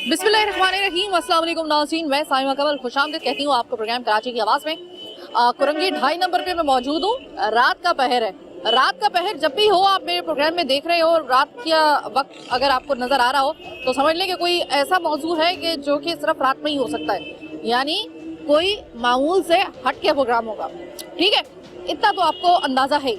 बिस्मिल्लाहिर्रहमानिर्रहीम, अस्सलाम वालेकुम नाज़रीन। मैं साइमा कमल खुशामदीद कहती हूँ आपको प्रोग्राम कराची की आवाज़ में। कुरंगी 2.5 नंबर पे मैं मौजूद हूँ। रात का पहर है। रात का पहर जब भी हो आप मेरे प्रोग्राम में देख रहे हो, रात का वक्त अगर आपको नज़र आ रहा हो तो समझ लें कि कोई ऐसा मौजू है कि जो कि सिर्फ रात में ही हो सकता है, यानी कोई मामूल से हट के प्रोग्राम होगा। ठीक है, इतना तो आपको अंदाज़ा है।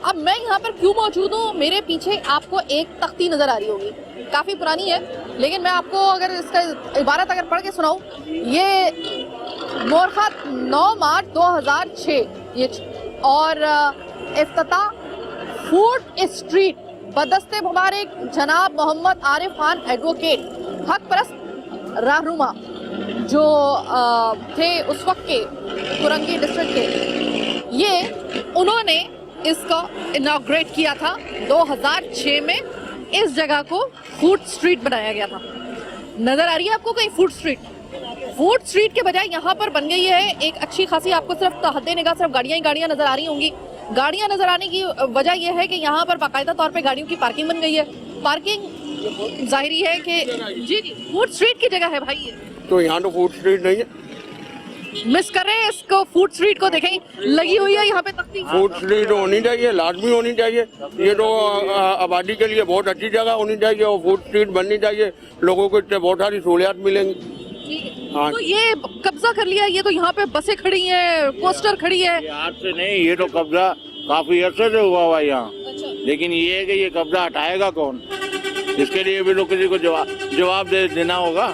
अब मैं यहाँ पर क्यों मौजूद हूँ, मेरे पीछे आपको एक तख्ती नज़र आ रही होगी, काफ़ी पुरानी है, लेकिन मैं आपको अगर इसका इबारत अगर पढ़ के सुनाऊँ, ये मोरखत 9 मार्च 2006 ये और इफ्तिताह फूड स्ट्रीट बदस्ते मुबारक जनाब मोहम्मद आरिफ खान एडवोकेट हक परस्त रहनुमा जो थे उस वक्त के कुरंगी डिस्ट्रिक्ट के, ये उन्होंने इसका इनॉग्रेट किया था 2006 में। इस जगह को फूड स्ट्रीट बनाया गया था। नजर आ रही है आपको कहीं फूड स्ट्रीट? फूड स्ट्रीट के बजाय यहाँ पर बन गई है एक अच्छी खासी, आपको सिर्फ हद्दे निगाह सिर्फ गाड़ियाँ ही गाड़ियाँ नजर आ रही होंगी। गाड़ियाँ नजर आने की वजह यह है कि यहाँ पर बाकायदा तौर पे गाड़ियों की पार्किंग बन गई है। पार्किंग जाहिर है कि जी फूड स्ट्रीट की जगह है भाई ये। तो यहाँ तो फूड स्ट्रीट नहीं है, मिस कर रहे हैं इसको। फूड स्ट्रीट को देखें, लगी हुई है यहाँ पे तख्ती। फूड स्ट्रीट होनी चाहिए, लाजमी होनी चाहिए। ये तो आबादी के लिए बहुत अच्छी जगह होनी चाहिए और फूड स्ट्रीट बननी चाहिए, लोगों को इससे बहुत सारी सहूलियात मिलेंगी। हाँ। तो ये कब्जा कर लिया, ये तो यहाँ पे बसें खड़ी हैं, पोस्टर खड़ी है। आज से नहीं, ये तो कब्जा काफी अर्से से हुआ हुआ यहाँ। अच्छा। लेकिन ये है कि ये कब्जा हटाएगा कौन, इसके लिए भी तो किसी को जवाब देना होगा।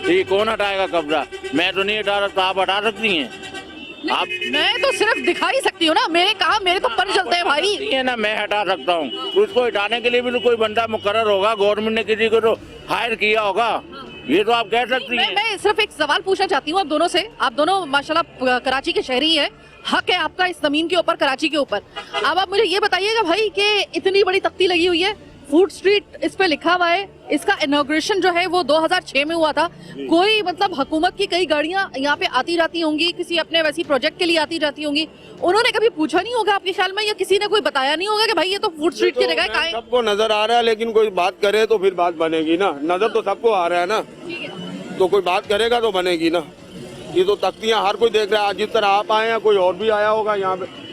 ये कौन हटाएगा कब्जा? मैं तो नहीं हटा सकता, आप हटा सकती हैं। आप मैं तो सिर्फ दिखा ही सकती हूँ ना, मेरे तो पर चलते हैं भाई। है ना, मैं हटा सकता हूँ, तो उसको हटाने के लिए भी तो कोई बंदा मुकर्रर होगा, गवर्नमेंट ने किसी को तो हायर किया होगा। ये तो आप कह सकती हैं। मैं सिर्फ एक सवाल पूछना चाहती हूँ आप दोनों से। आप दोनों माशाल्लाह कराची के शहरी हैं, हक है आपका इस जमीन के ऊपर, कराची के ऊपर। अब आप मुझे ये बताइएगा भाई कि इतनी बड़ी तख्ती लगी हुई है, फूड स्ट्रीट इस पे लिखा हुआ है, इसका इनॉग्रेशन जो है वो 2006 में हुआ था। कोई मतलब हुकूमत की कई गाड़ियां यहाँ पे आती जाती होंगी, किसी अपने वैसी प्रोजेक्ट के लिए आती जाती होंगी, उन्होंने कभी पूछा नहीं होगा आपके ख्याल में, या किसी ने कोई बताया नहीं होगा कि भाई ये तो फूड स्ट्रीट की जगह है? कहाँ है? सबको नजर आ रहा है, लेकिन कोई बात करे तो फिर बात बनेगी ना। नजर तो सबको आ रहा है ना, तो कोई बात करेगा तो बनेगी ना। ये तो तख्तियां हर कोई देख रहा है, जिस तरह आप आए हैं कोई और भी आया होगा यहाँ पे।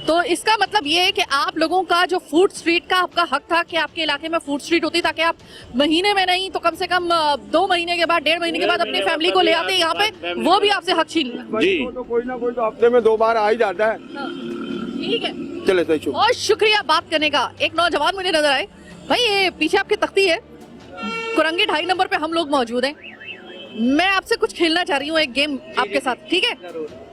तो इसका मतलब ये है कि आप लोगों का जो फूड स्ट्रीट का आपका हक था कि आपके इलाके में फूड स्ट्रीट होती, ताकि आप महीने में नहीं तो कम से कम 2 महीने के बाद, 1.5 महीने के बाद अपनी फैमिली को ले आते यहाँ पे, वो भी आपसे हक छीन लिया। जी। तो कोई ना कोई तो हफ्ते में 2 बार आ ही जाता है। ठीक है, चले सही। बहुत शुक्रिया बात करने का। एक नौजवान मुझे नजर आए भाई, ये पीछे आपकी तख्ती है, कुरंगी 2.5 नंबर पे हम लोग मौजूद हैं। मैं आपसे कुछ खेलना चाह रही हूँ, एक गेम आपके साथ, ठीक है?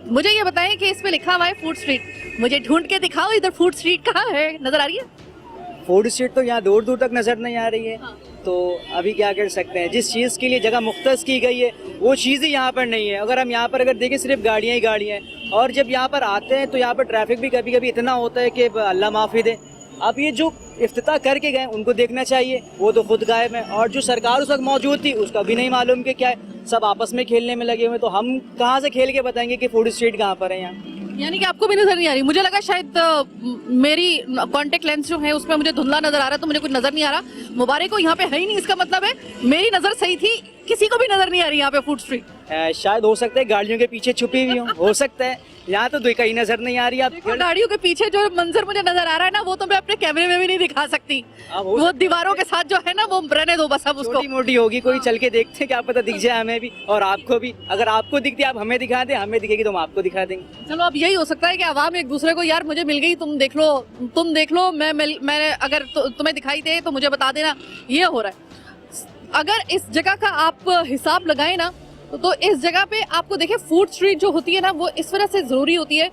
मुझे ये बताएं कि इस पे लिखा हुआ है फूड स्ट्रीट, मुझे ढूंढ के दिखाओ इधर फूड स्ट्रीट कहाँ है, नजर आ रही है? फूड स्ट्रीट तो यहाँ दूर दूर तक नजर नहीं आ रही है। तो अभी क्या कर सकते हैं, जिस चीज़ के लिए जगह मुख्तस की गई है वो चीज़ ही यहाँ पर नहीं है। अगर हम यहाँ पर अगर देखें सिर्फ गाड़ियाँ ही गाड़ियाँ हैं, और जब यहाँ पर आते हैं तो यहाँ पर ट्रैफिक भी कभी कभी इतना होता है कि अल्लाह माफ़ी दे। अब ये जो इफ्तिताह करके गए उनको देखना चाहिए, वो तो खुद गायब है, और जो सरकार उस वक्त मौजूद थी उसका भी नहीं मालूम कि क्या है, सब आपस में खेलने में लगे हुए। तो हम कहाँ से खेल के बताएंगे कि फूड स्ट्रीट कहाँ पर है यहाँ? यानी कि आपको भी नजर नहीं आ रही? मुझे लगा शायद मेरी कॉन्टेक्ट लेंस जो है उसमें मुझे धुंधला नजर आ रहा है, तो मुझे कुछ नजर नहीं आ रहा। मुबारक को यहाँ पे है ही नहीं, इसका मतलब है मेरी नजर सही थी, किसी को भी नजर नहीं आ रही यहाँ पे फूड स्ट्रीट। शायद हो सकता है गाड़ियों के पीछे छुपी हुई हो सकता है। यहाँ तो कहीं नजर नहीं आ रही। आप गाड़ियों के पीछे जो मंजर मुझे नजर आ रहा है ना, वो तो मैं अपने कैमरे में भी नहीं दिखा सकती। वो दीवारों के साथ जो है ना, वो रहने दो बस। अब उसको छोटी मोटी होगी, कोई चल के देखते हैं, क्या पता दिख जाए हमें भी और आपको भी। अगर आपको दिखती है आप हमें दिखा दें, हमें दिखेगी तो हम आपको दिखा देंगे। चलो, अब यही हो सकता है कि आवाम एक दूसरे को, यार मुझे मिल गई, तुम देख लो, मैं अगर तुम्हें दिखाई दे तो मुझे बता देना। ये हो रहा है। अगर इस जगह का आप हिसाब लगाए ना, तो इस जगह पे आपको देखे फूड स्ट्रीट जो होती है ना, वो इस वजह से जरूरी होती है।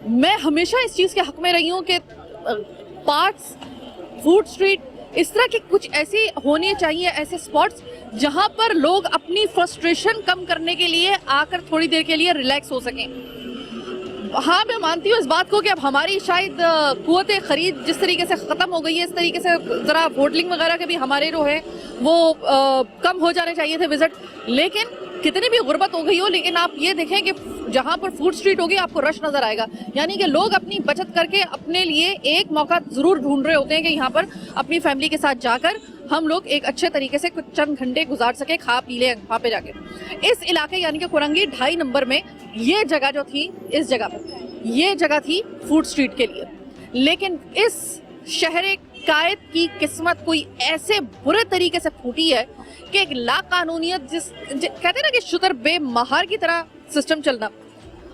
मैं हमेशा इस चीज के हक में रही हूँ कि पार्क्स, फूड स्ट्रीट, इस तरह की कुछ ऐसी होनी चाहिए, ऐसे स्पॉट्स जहां पर लोग अपनी फ्रस्ट्रेशन कम करने के लिए आकर थोड़ी देर के लिए रिलैक्स हो सकें। हाँ, मैं मानती हूँ इस बात को कि अब हमारी शायद कुव्वत खरीद जिस तरीके से ख़त्म हो गई है, इस तरीके से ज़रा होटलिंग वगैरह के भी हमारे जो है वो कम हो जाने चाहिए थे विज़िट। लेकिन कितनी भी गुर्बत हो गई हो, लेकिन आप ये देखें कि जहाँ पर फूड स्ट्रीट होगी आपको रश नज़र आएगा। यानी कि लोग अपनी बचत करके अपने लिए एक मौका ज़रूर ढूंढ रहे होते हैं कि यहाँ पर अपनी फैमिली के साथ जाकर हम लोग एक अच्छे तरीके से कुछ चंद घंटे गुजार सके, खा पी ले वहाँ पे जाके। इस इलाके यानी कि कुरंगी 2.5 नंबर में ये जगह जो थी, इस जगह पर ये जगह थी फूड स्ट्रीट के लिए, लेकिन इस शहरे कायद की किस्मत कोई ऐसे बुरे तरीके से फूटी है कि एक लाकानूनियत कहते हैं ना कि शुतर बेमहार की तरह सिस्टम चलना,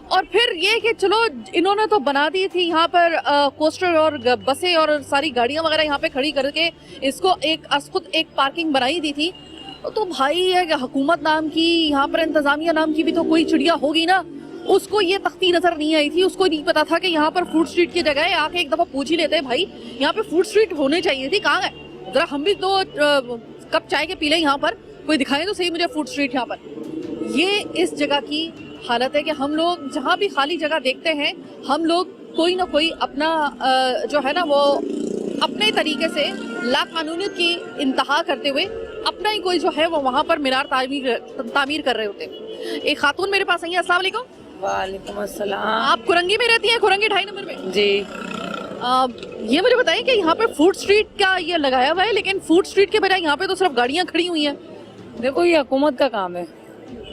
और फिर ये कि चलो इन्होंने तो बना दी थी यहाँ पर कोस्टर और बसें और सारी गाड़ियाँ वगैरह यहाँ पे खड़ी करके इसको खुद एक पार्किंग बनाई दी थी, तो भाई है कि हुकूमत नाम की, यहाँ पर इंतजामिया नाम की भी तो कोई चिड़िया होगी ना, उसको ये तख्ती नजर नहीं आई थी, उसको नहीं पता था कि यहाँ पर फूड स्ट्रीट की जगह है। आके एक दफा पूछ ही लेते हैं भाई यहाँ पे फूड स्ट्रीट होनी चाहिए थी, कहाँ है, जरा हम भी तो कप चाय के पी लें, यहाँ पर कोई दिखाए तो सही मुझे फूड स्ट्रीट यहाँ पर। ये इस जगह की हालत है कि हम लोग जहाँ भी खाली जगह देखते हैं, हम लोग कोई ना कोई अपना जो है ना वो अपने तरीके से लाकानूनियत की इंतहा करते हुए अपना ही कोई जो है वो वहाँ पर मीनार तामीर कर रहे होते हैं। एक खातून मेरे पास आई है, अस्सलाम वालेकुम। वालेकुम अस्सलाम। आप कुरंगी में रहती हैं, कुरंगी 2.5 नंबर में जी। ये मुझे बताइए कि यहाँ पे फूड स्ट्रीट का ये लगाया हुआ है, लेकिन फूड स्ट्रीट के बजाय यहाँ पे तो सिर्फ गाड़ियाँ खड़ी हुई हैं। देखो ये हुकूमत का काम है,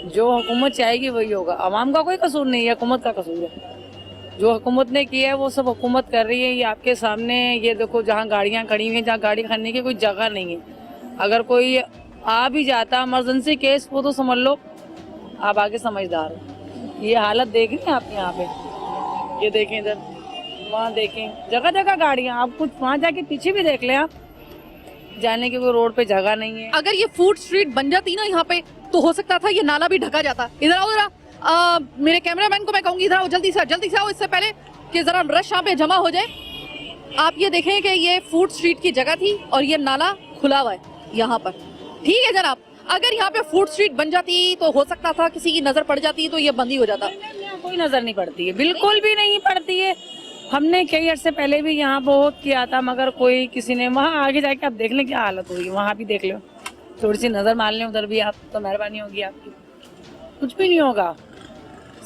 जो हुकूमत चाहेगी वही होगा, आवाम का कोई कसूर नहीं है, हुकूमत का कसूर है। जो हुकूमत ने किया है वो सब हुकूमत कर रही है, ये आपके सामने। ये देखो जहाँ गाड़ियाँ खड़ी हुई हैं, जहाँ गाड़ी खड़ने की कोई जगह नहीं है, अगर कोई आ भी जाता इमरजेंसी केस वो तो समझ लो आप आगे समझदार हो। ये हालत देख रही हैं आप यहाँ पे, ये देखें इधर, वहाँ देखें, जगह जगह गाड़ियाँ। आप कुछ वहाँ जाके पीछे भी देख लें, आप जाने की कोई रोड पे जगह नहीं है। अगर ये फूड स्ट्रीट बन जाती ना यहाँ पे तो हो सकता था ये नाला भी ढका जाता। इधर आओ जरा, मेरे कैमरामैन को मैं कहूंगी इधर आओ, जल्दी से आओ, इससे पहले कि जरा रश यहाँ पे जमा हो जाए। आप ये देखें कि ये फूड स्ट्रीट की जगह थी और ये नाला खुला हुआ है यहाँ पर। ठीक है जनाब, अगर यहाँ पे फूड स्ट्रीट बन जाती तो हो सकता था किसी की नजर पड़ जाती तो ये बंद ही हो जाता। कोई नजर नहीं पड़ती है, बिल्कुल भी नहीं पड़ती है। हमने कई अर्से पहले भी यहाँ बहुत किया था, मगर कोई किसी ने, वहाँ आगे जाके आप देख लें क्या हालत हुई, वहाँ भी देख लो, थोड़ी सी नजर मार लें उधर भी, आप तो मेहरबानी होगी आपकी। कुछ भी नहीं होगा,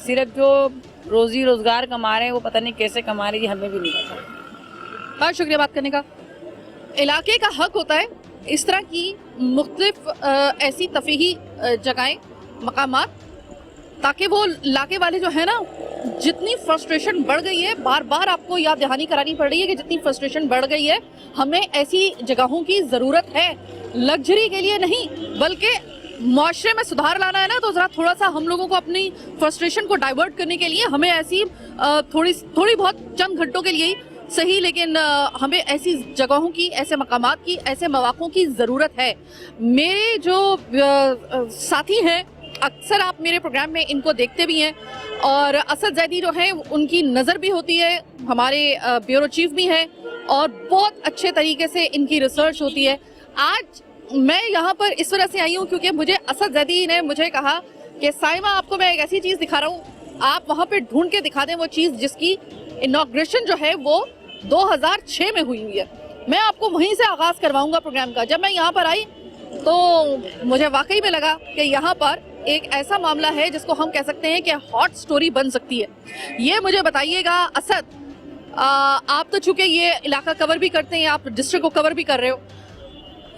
सिर्फ जो रोजी रोजगार कमा रहे हैं वो पता नहीं कैसे कमा रहे हैं, हमें भी नहीं पता। बहुत शुक्रिया बात करने का। इलाके का हक होता है इस तरह की मुख्तलिफ ऐसी तफरीही जगहें, मकामात, ताकि वो इलाके वाले जो है ना, जितनी फ्रस्ट्रेशन बढ़ गई है, बार बार आपको याद दहानी करानी पड़ रही है कि जितनी फ्रस्ट्रेशन बढ़ गई है, हमें ऐसी जगहों की ज़रूरत है। लग्जरी के लिए नहीं, बल्कि माशरे में सुधार लाना है ना, तो ज़रा थोड़ा सा हम लोगों को अपनी फ्रस्ट्रेशन को डाइवर्ट करने के लिए हमें ऐसी थोड़ी बहुत चंद घंटों के लिए ही सही, लेकिन हमें ऐसी जगहों की, ऐसे मकामात की, ऐसे मौक़ों की ज़रूरत है। मेरे जो साथी हैं, अक्सर आप मेरे प्रोग्राम में इनको देखते भी हैं, और असद जैदी जो है उनकी नज़र भी होती है, हमारे ब्यूरो चीफ भी हैं, और बहुत अच्छे तरीके से इनकी रिसर्च होती है। आज मैं यहाँ पर इस वजह से आई हूँ क्योंकि मुझे असद जैदी ने मुझे कहा कि साइमा आपको मैं एक ऐसी चीज़ दिखा रहा हूँ, आप वहाँ पे ढूंढ के दिखा दें वो चीज़ जिसकी इनॉग्रेशन जो है वो 2006 में हुई है। मैं आपको वहीं से आगाज़ करवाऊँगा प्रोग्राम का। जब मैं यहाँ पर आई तो मुझे वाकई में लगा कि यहाँ पर एक ऐसा मामला है जिसको हम कह सकते हैं कि हॉट स्टोरी बन सकती है। ये मुझे बताइएगा असद, आप तो चूंकि ये इलाका कवर भी करते हैं, आप डिस्ट्रिक्ट को कवर भी कर रहे हो,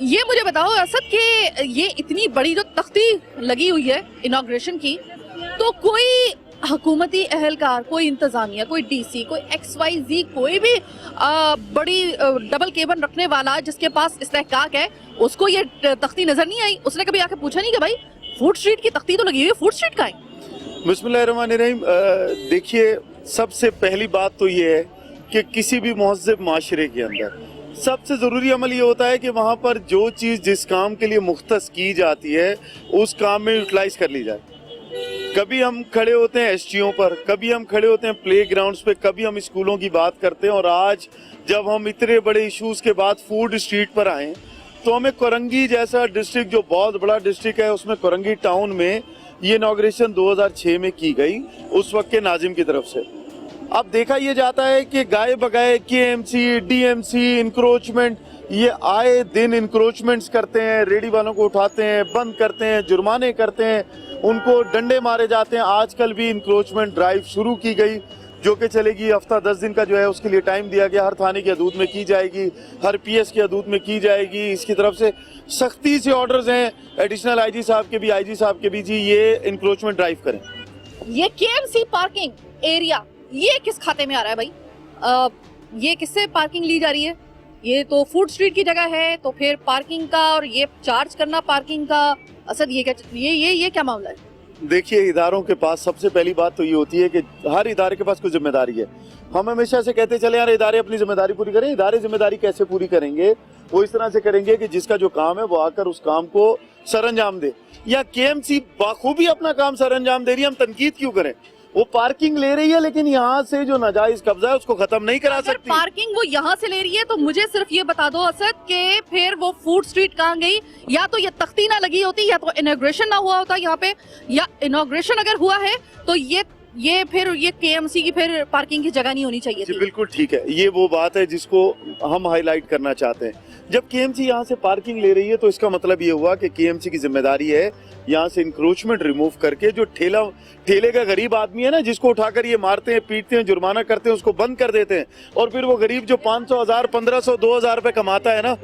ये मुझे बताओ असद कि ये इतनी बड़ी जो तख्ती लगी हुई है इनॉग्रेशन की, तो कोई हुकूमती अहलकार, कोई इंतजामिया, कोई डीसी, कोई XYZ, कोई भी बड़ी डबल केबन रखने वाला जिसके पास इस्तेहकाक है, उसको ये तख्ती नजर नहीं आई? उसने कभी आके पूछा नहीं कि भाई फूड स्ट्रीट की तख्ती तो लगी हुई है, फूड स्ट्रीट का है? बिस्मिल्लाहिर्रहमानिर्रहीम। देखिए, सबसे पहली बात तो ये है कि किसी भी महज़ब माशरे के अंदर सबसे ज़रूरी अमल ये होता है कि वहाँ पर जो चीज़ जिस काम के लिए मुख्तस की जाती है उस काम में यूटिलाइज कर ली जाए। कभी हम खड़े होते हैं एसटीओ पर, कभी हम खड़े होते हैं प्ले ग्राउंड्स पे, कभी हम स्कूलों की बात करते हैं, और आज जब हम इतने बड़े इश्यूज़ के बाद फूड स्ट्रीट पर आए तो हमें कुरंगी जैसा डिस्ट्रिक्ट, जो बहुत बड़ा डिस्ट्रिक्ट है, उसमें कुरंगी टाउन में ये इनॉग्रेशन 2006 में की गई उस वक्त के नाजिम की तरफ से। अब देखा ये जाता है कि गाये बगाए KMC, DMC, इंक्रोचमेंट, ये आए दिन इंक्रोचमेंट्स करते हैं, रेडी वालों को उठाते हैं, बंद करते हैं, जुर्माने करते हैं, उनको डंडे मारे जाते हैं। आजकल भी इंक्रोचमेंट ड्राइव शुरू की गई जो कि चलेगी हफ्ता 10 दिन का जो है उसके लिए टाइम दिया गया, हर थाने की हदूद में की जाएगी, हर पीएस की हदूद में की जाएगी। इसकी तरफ से सख्ती से ऑर्डर्स हैं एडिशनल आईजी साहब के भी, आईजी साहब के भी, जी ये इंक्रोचमेंट ड्राइव करें। ये केएमसी पार्किंग एरिया ये किस खाते में आ रहा है भाई? ये किससे पार्किंग ली जा रही है? ये तो फूड स्ट्रीट की जगह है, तो फिर पार्किंग का और ये चार्ज करना पार्किंग का, असद ये क्या मामला है? देखिए, इदारों के पास सबसे पहली बात तो ये होती है कि हर इदारे के पास कोई जिम्मेदारी है। हम हमेशा से कहते चले यार इदारे अपनी जिम्मेदारी पूरी करें। इदारे जिम्मेदारी कैसे पूरी करेंगे? वो इस तरह से करेंगे कि जिसका जो काम है वो आकर उस काम को सरअंजाम दे। या केएमसी बाखूबी अपना काम सरअंजाम दे रही है, हम तनकीद क्यों करें? वो पार्किंग ले रही है, लेकिन यहाँ से जो नाजायज कब्जा है उसको खत्म नहीं करा सकती। पार्किंग वो यहाँ से ले रही है तो मुझे सिर्फ ये बता दो असद के फिर वो फूड स्ट्रीट कहाँ गई? या तो ये तख्ती ना लगी होती, या तो इनॉग्रेशन ना हुआ होता यहाँ पे, या इनॉग्रेशन अगर हुआ है तो ये फिर ये केएमसी की फिर पार्किंग की जगह नहीं होनी चाहिए थी। बिल्कुल ठीक है, ये वो बात है जिसको हम हाईलाइट करना चाहते हैं। जब केएमसी यहाँ से पार्किंग ले रही है तो इसका मतलब ये हुआ कि केएमसी की जिम्मेदारी है यहाँ से इंक्रोचमेंट रिमूव करके जो ठेले का गरीब आदमी है ना, जिसको उठाकर ये मारते हैं, पीटते हैं, जुर्माना करते हैं, उसको बंद कर देते हैं। और फिर वो गरीब जो 500, 1000, 1500, 2000 रुपए कमाता है ना,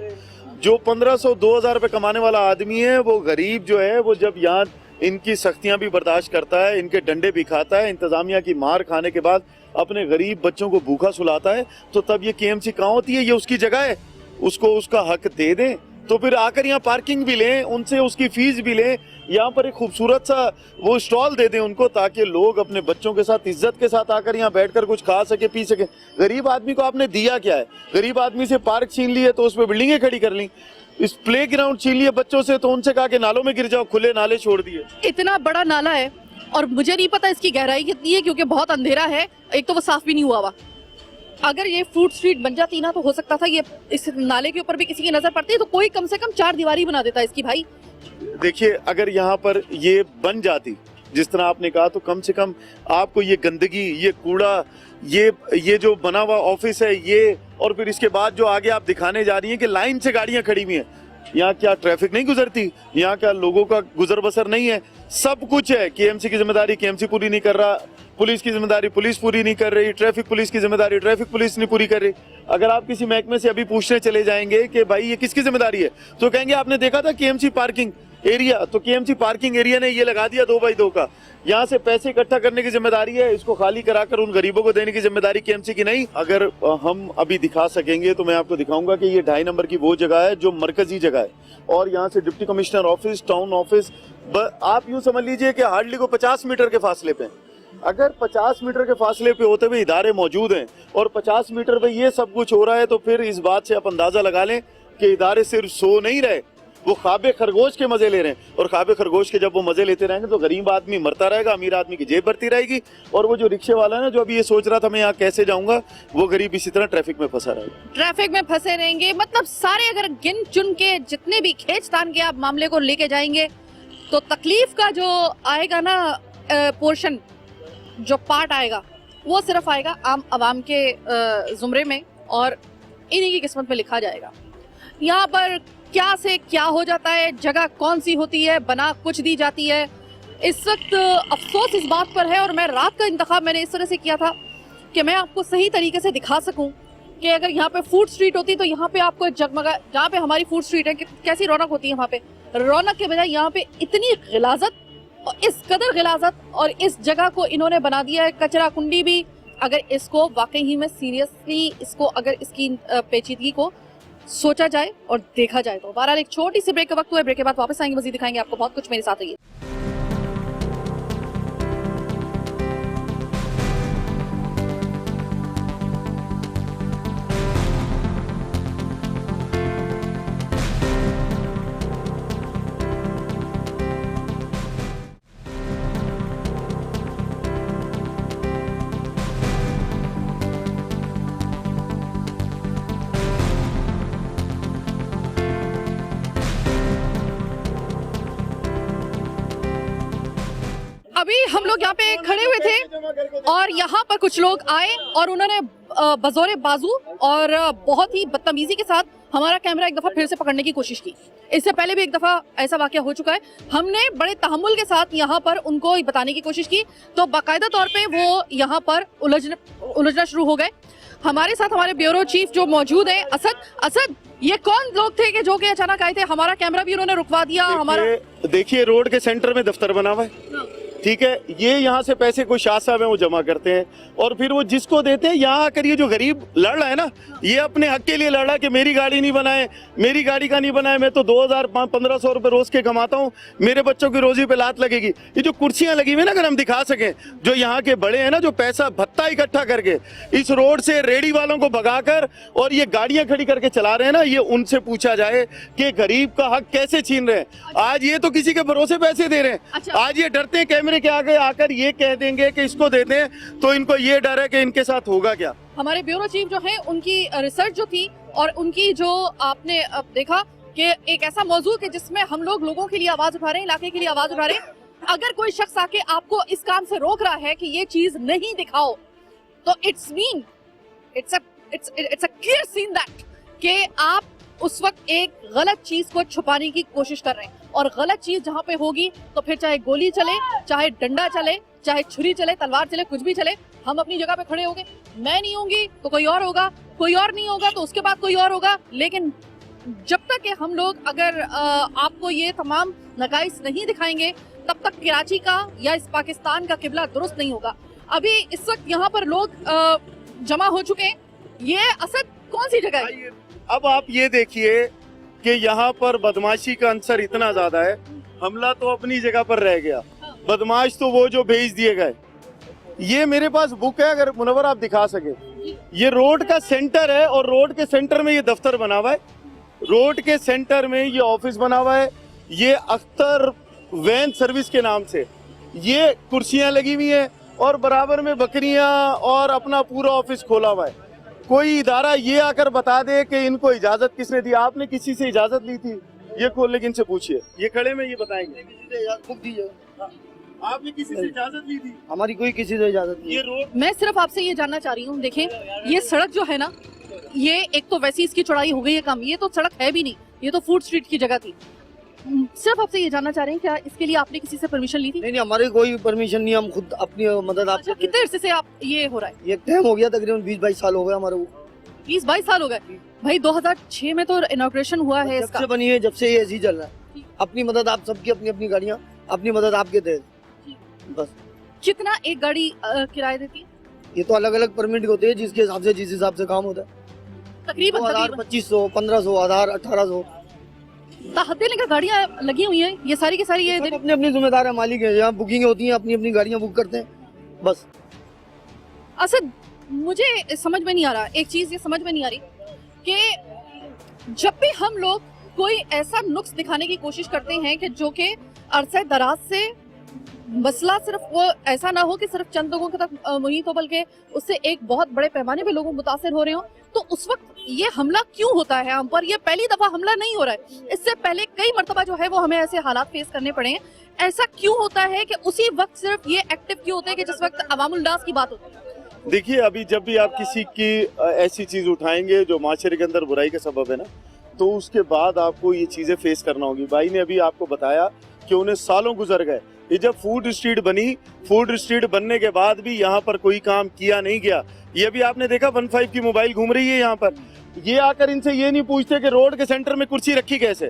जो 1500, 2000 रुपए कमाने वाला आदमी है, वो गरीब जो है वो जब यहाँ इनकी सख्तियां भी बर्दाश्त करता है, इनके डंडे भी खाता है, इंतजामिया की मार खाने के बाद अपने गरीब बच्चों को भूखा सुलाता है, तो तब ये केएमसी कहाँ होती है? ये उसकी जगह है, उसको उसका हक दे दें। तो फिर आकर यहाँ पार्किंग भी लें, उनसे उसकी फीस भी लें, यहाँ पर एक खूबसूरत सा वो स्टॉल दे दें उनको, ताकि लोग अपने बच्चों के साथ इज्जत के साथ आकर यहाँ बैठकर कुछ खा सके, पी सके। गरीब आदमी को आपने दिया क्या है? गरीब आदमी से पार्क छीन ली है तो उस पर बिल्डिंगें खड़ी कर ली, इस प्ले ग्राउंड छीन लिए बच्चों से तो उनसे कहा कि नालों में गिर जाओ, खुले नाले छोड़ दिए। इतना बड़ा नाला है और मुझे नहीं पता इसकी गहराई कितनी है क्योंकि बहुत अंधेरा है, एक तो वो साफ भी नहीं हुआ। अगर ये फूड स्ट्रीट बन जाती ना तो हो सकता था ये इस नाले के ऊपर भी किसी की नजर पड़ती तो कोई कम से कम 4 दीवारी बना देता इसकी भाई। देखिए, अगर यहाँ पर ये बन जाती जिस तरह आपने कहा, तो कम से कम आपको ये गंदगी, ये कूड़ा, ये जो बना हुआ ऑफिस है ये, और फिर इसके बाद जो आगे आप दिखाने जा रही हैं कि लाइन से गाड़ियां खड़ी हुई हैं, यहाँ क्या ट्रैफिक नहीं गुजरती? यहाँ क्या लोगों का गुजर बसर नहीं है? सब कुछ है। केएमसी की जिम्मेदारी केएमसी पूरी नहीं कर रहा, पुलिस की जिम्मेदारी पुलिस पूरी नहीं कर रही, ट्रैफिक पुलिस की जिम्मेदारी ट्रैफिक पुलिस नहीं पूरी कर रही। अगर आप किसी महकमे से अभी पूछने चले जाएंगे कि भाई ये किसकी जिम्मेदारी है, तो कहेंगे आपने देखा था केएमसी पार्किंग एरिया, तो केएमसी पार्किंग एरिया ने ये लगा दिया 2x2 का। यहाँ से पैसे इकट्ठा करने की जिम्मेदारी है, इसको खाली कराकर उन गरीबों को देने की जिम्मेदारी केएमसी की नहीं। अगर हम अभी दिखा सकेंगे तो मैं आपको दिखाऊंगा कि ये 2.5 नंबर की वो जगह है जो मरकजी जगह है, और यहाँ से deputy commissioner office, town office, आप यूं समझ लीजिए कि हार्डली को 50 मीटर के फासले पे। अगर 50 मीटर के फासले पे होते हुए इदारे मौजूद हैं और 50 मीटर पे ये सब कुछ हो रहा है, तो फिर इस बात से आप अंदाजा लगा लें कि इदारे सिर्फ सो नहीं रहे, वो ख्वाबे खरगोश के मजे ले रहे हैं। और ख्वाबे खरगोश के जब वो मजे लेते रहेंगे तो गरीब आदमी मरता रहेगा, अमीर आदमी की जेब भरती रहेगी, और वो जो रिक्शे वाला है ना, जो अभी ये सोच रहा था मैं यहाँ कैसे जाऊंगा, वो गरीब इसी तरह ट्रैफिक में फंसा रहेगा। ट्रैफिक में फंसे रहेंगे मतलब सारे, अगर गिन चुन के जितने भी खींचतान के आप मामले को लेके जाएंगे तो तकलीफ का जो आएगा ना पोर्शन, जो पार्ट आएगा, वो सिर्फ आएगा आम आवाम के जुमरे में, और इन्हीं की किस्मत में लिखा जाएगा। यहाँ पर क्या से क्या हो जाता है, जगह कौन सी होती है, बना कुछ दी जाती है। इस वक्त अफसोस इस बात पर है, और मैं रात का इंतखाब मैंने इस तरह से किया था कि मैं आपको सही तरीके से दिखा सकूं कि अगर यहाँ पे फूड स्ट्रीट होती तो यहाँ पे आपको जगमगा, जहाँ पे हमारी फूड स्ट्रीट है कैसी रौनक होती है, वहाँ पे रौनक के बजाय यहाँ पे इतनी गिलाजत, और इस कदर गिलाजत, और इस जगह को इन्होंने बना दिया है कचरा कुंडी भी। अगर इसको वाकई ही में सीरियसली, इसको अगर इसकी पेचीदगी को सोचा जाए और देखा जाए तो। बहरहाल एक छोटी सी ब्रेक का वक्त हुआ है, ब्रेक के बाद वापस आएंगे, मजीद दिखाएंगे आपको बहुत कुछ। मेरे साथ रहिए। अभी हम लोग यहाँ पे खड़े हुए थे और यहाँ पर कुछ लोग आए और उन्होंने बज़ौरे बाजू और बहुत ही बदतमीजी के साथ हमारा कैमरा एक दफा फिर से पकड़ने की कोशिश की। इससे पहले भी एक दफा ऐसा वाकया हो चुका है। हमने बड़े तहम्मुल के साथ यहाँ पर उनको बताने की कोशिश की तो बाकायदा तौर पे वो यहाँ पर उलझना शुरू हो गए। हमारे साथ हमारे ब्यूरो चीफ जो मौजूद है असद, ये कौन लोग थे कि जो कि अचानक आए थे? हमारा कैमरा भी उन्होंने रुकवा दिया। हमारा देखिए रोड के सेंटर में दफ्तर बना हुआ है, ठीक है। ये यहाँ से पैसे कोई शाह साहब है वो जमा करते हैं और फिर वो जिसको देते हैं, यहाँ आकर ये जो गरीब लड़ रहा है ना, ये अपने हक के लिए लड़ रहा है कि मेरी गाड़ी नहीं बनाए, मेरी गाड़ी का नहीं बनाए, मैं तो 2000-1500 रुपए रोज के कमाता हूँ, मेरे बच्चों की रोजी पे लात लगेगी। ये जो कुर्सियां लगी हुई ना, अगर हम दिखा सकें, जो यहाँ के बड़े हैं ना, जो पैसा भत्ता इकट्ठा करके इस रोड से रेडी वालों को भगाकर और ये गाड़ियां खड़ी करके चला रहे हैं ना, ये उनसे पूछा जाए कि गरीब का हक कैसे छीन रहे हैं। आज ये तो किसी के भरोसे पैसे दे रहे हैं, आज ये डरते हैं कैमरे के आगे आकर ये कह देंगे कि इसको दे दें, तो इनको ये डर है कि इनके साथ होगा क्या। हमारे ब्यूरो चीफ जो है उनकी रिसर्च जो थी और उनकी जो आपने अब देखा कि एक ऐसा मौजू कि जिसमें हम लोगों के लिए आवाज उठा रहे हैं, इलाके के लिए आवाज उठा रहे हैं। अगर कोई शख्स आके आपको इस काम से रोक रहा है कि ये चीज नहीं दिखाओ, तो it's a clear seen that कि आप उस वक्त एक गलत चीज को छुपाने की कोशिश कर रहे हैं। और गलत चीज जहाँ पे होगी तो फिर चाहे गोली चले, चाहे डंडा चले, चाहे छुरी चले, तलवार चले, कुछ भी चले, हम अपनी जगह पे खड़े होंगे। मैं नहीं होंगी तो कोई और होगा, कोई और नहीं होगा तो उसके बाद कोई और होगा। लेकिन जब तक कि हम लोग अगर आपको ये तमाम नकाइस नहीं दिखाएंगे, तब तक कराची का या इस पाकिस्तान का किबला दुरुस्त नहीं होगा। अभी इस वक्त यहाँ पर लोग जमा हो चुके हैं। ये असद कौन सी जगह है? अब आप ये देखिए कि यहाँ पर बदमाशी का अंसर इतना ज्यादा है, हमला तो अपनी जगह पर रह गया, बदमाश तो वो जो भेज दिए गए। ये मेरे पास बुक है, अगर मुनव्वर आप दिखा सके। ये रोड का सेंटर है और रोड के सेंटर में ये दफ्तर बना हुआ है, रोड के सेंटर में ये ऑफिस बना हुआ है, ये अख्तर वैन सर्विस के नाम से ये कुर्सियां लगी हुई हैं और बराबर में बकरियां और अपना पूरा ऑफिस खोला हुआ है। कोई इदारा ये आकर बता दे कि इनको इजाजत किसने दी, आपने किसी से इजाजत ली थी? ये खोलने की इनसे पूछिए, ये खड़े में ये बताएंगे। बुक दीजिए, आपने किसी से इजाजत ली थी? हमारी कोई किसी से इजाजत नहीं। ये रोड मैं सिर्फ आपसे ये जानना चाह रही हूँ, देखें ये सड़क जो है ना, ये एक तो वैसी इसकी चौड़ाई हो गई है कम, ये तो सड़क है भी नहीं, ये तो फूड स्ट्रीट की जगह थी। सिर्फ आपसे ये जानना चाह रहे हैं क्या इसके लिए आपने किसी से परमिशन ली थी? नहीं, हमारी कोई परमिशन नहीं, हम खुद अपनी मदद अच्छा, कितने अरसे से आप ये हो रहा है? ये टाइम हो गया, तकरीबन 20-22 साल हो गए हमारे को। 20-22 साल हो गए भाई। 2006 में तो इनॉग्रेशन हुआ है जब इसका। से बनी है, जब से ये ऐसे ही चल रहा है। अपनी मदद आप सबकी, अपनी अपनी गाड़ियाँ, अपनी मदद आपके तहत बस। कितना एक गाड़ी किराए देती है? ये तो अलग अलग परमिट होते हैं, जिसके हिसाब से जिस हिसाब से काम होता है। तकरीबन 2500, 1500, 1000, 1800। हफ्ते लेकर गाड़ियाँ लगी हुई हैं, ये सारी की सारी ये सब अपनी अपनी जिम्मेदार है, मालिक है, यहाँ बुकिंग होती है, अपनी अपनी गाड़ियाँ बुक करते हैं बस। असद, मुझे समझ में नहीं आ रहा, एक चीज ये समझ में नहीं आ रही कि जब भी हम लोग कोई ऐसा नुक्स दिखाने की कोशिश करते हैं कि जो कि अरसे दराज से मसला सिर्फ वो ऐसा ना हो कि सिर्फ चंद लोगों के तक मुहित हो, बल्कि उससे एक बहुत बड़े पैमाने पे लोग मुतासिर हो रहे हो, तो उस वक्त ये हमला क्यों होता है हम पर? ये पहली दफा हमला नहीं हो रहा है, इससे पहले कई मरतबा जो है वो हमें ऐसे हालात फेस करने पड़े हैं। ऐसा क्यों होता है कि उसी वक्त सिर्फ ये एक्टिव क्यों होते हैं कि जिस वक्त अवामुल नास की बात होती है? देखिए, अभी जब भी आप किसी की ऐसी चीज उठाएंगे जो माशरे के अंदर बुराई का सबब है ना, तो उसके बाद आपको ये चीजें फेस करना होगी। भाई ने अभी आपको बताया कि उन्हें सालों गुजर गए। ये जब फूड स्ट्रीट बनी, फूड स्ट्रीट बनने के बाद भी यहाँ पर कोई काम किया नहीं गया। ये भी आपने देखा 15 की मोबाइल घूम रही है यहाँ पर। ये आकर इनसे ये नहीं पूछते कि रोड के सेंटर में कुर्सी रखी कैसे।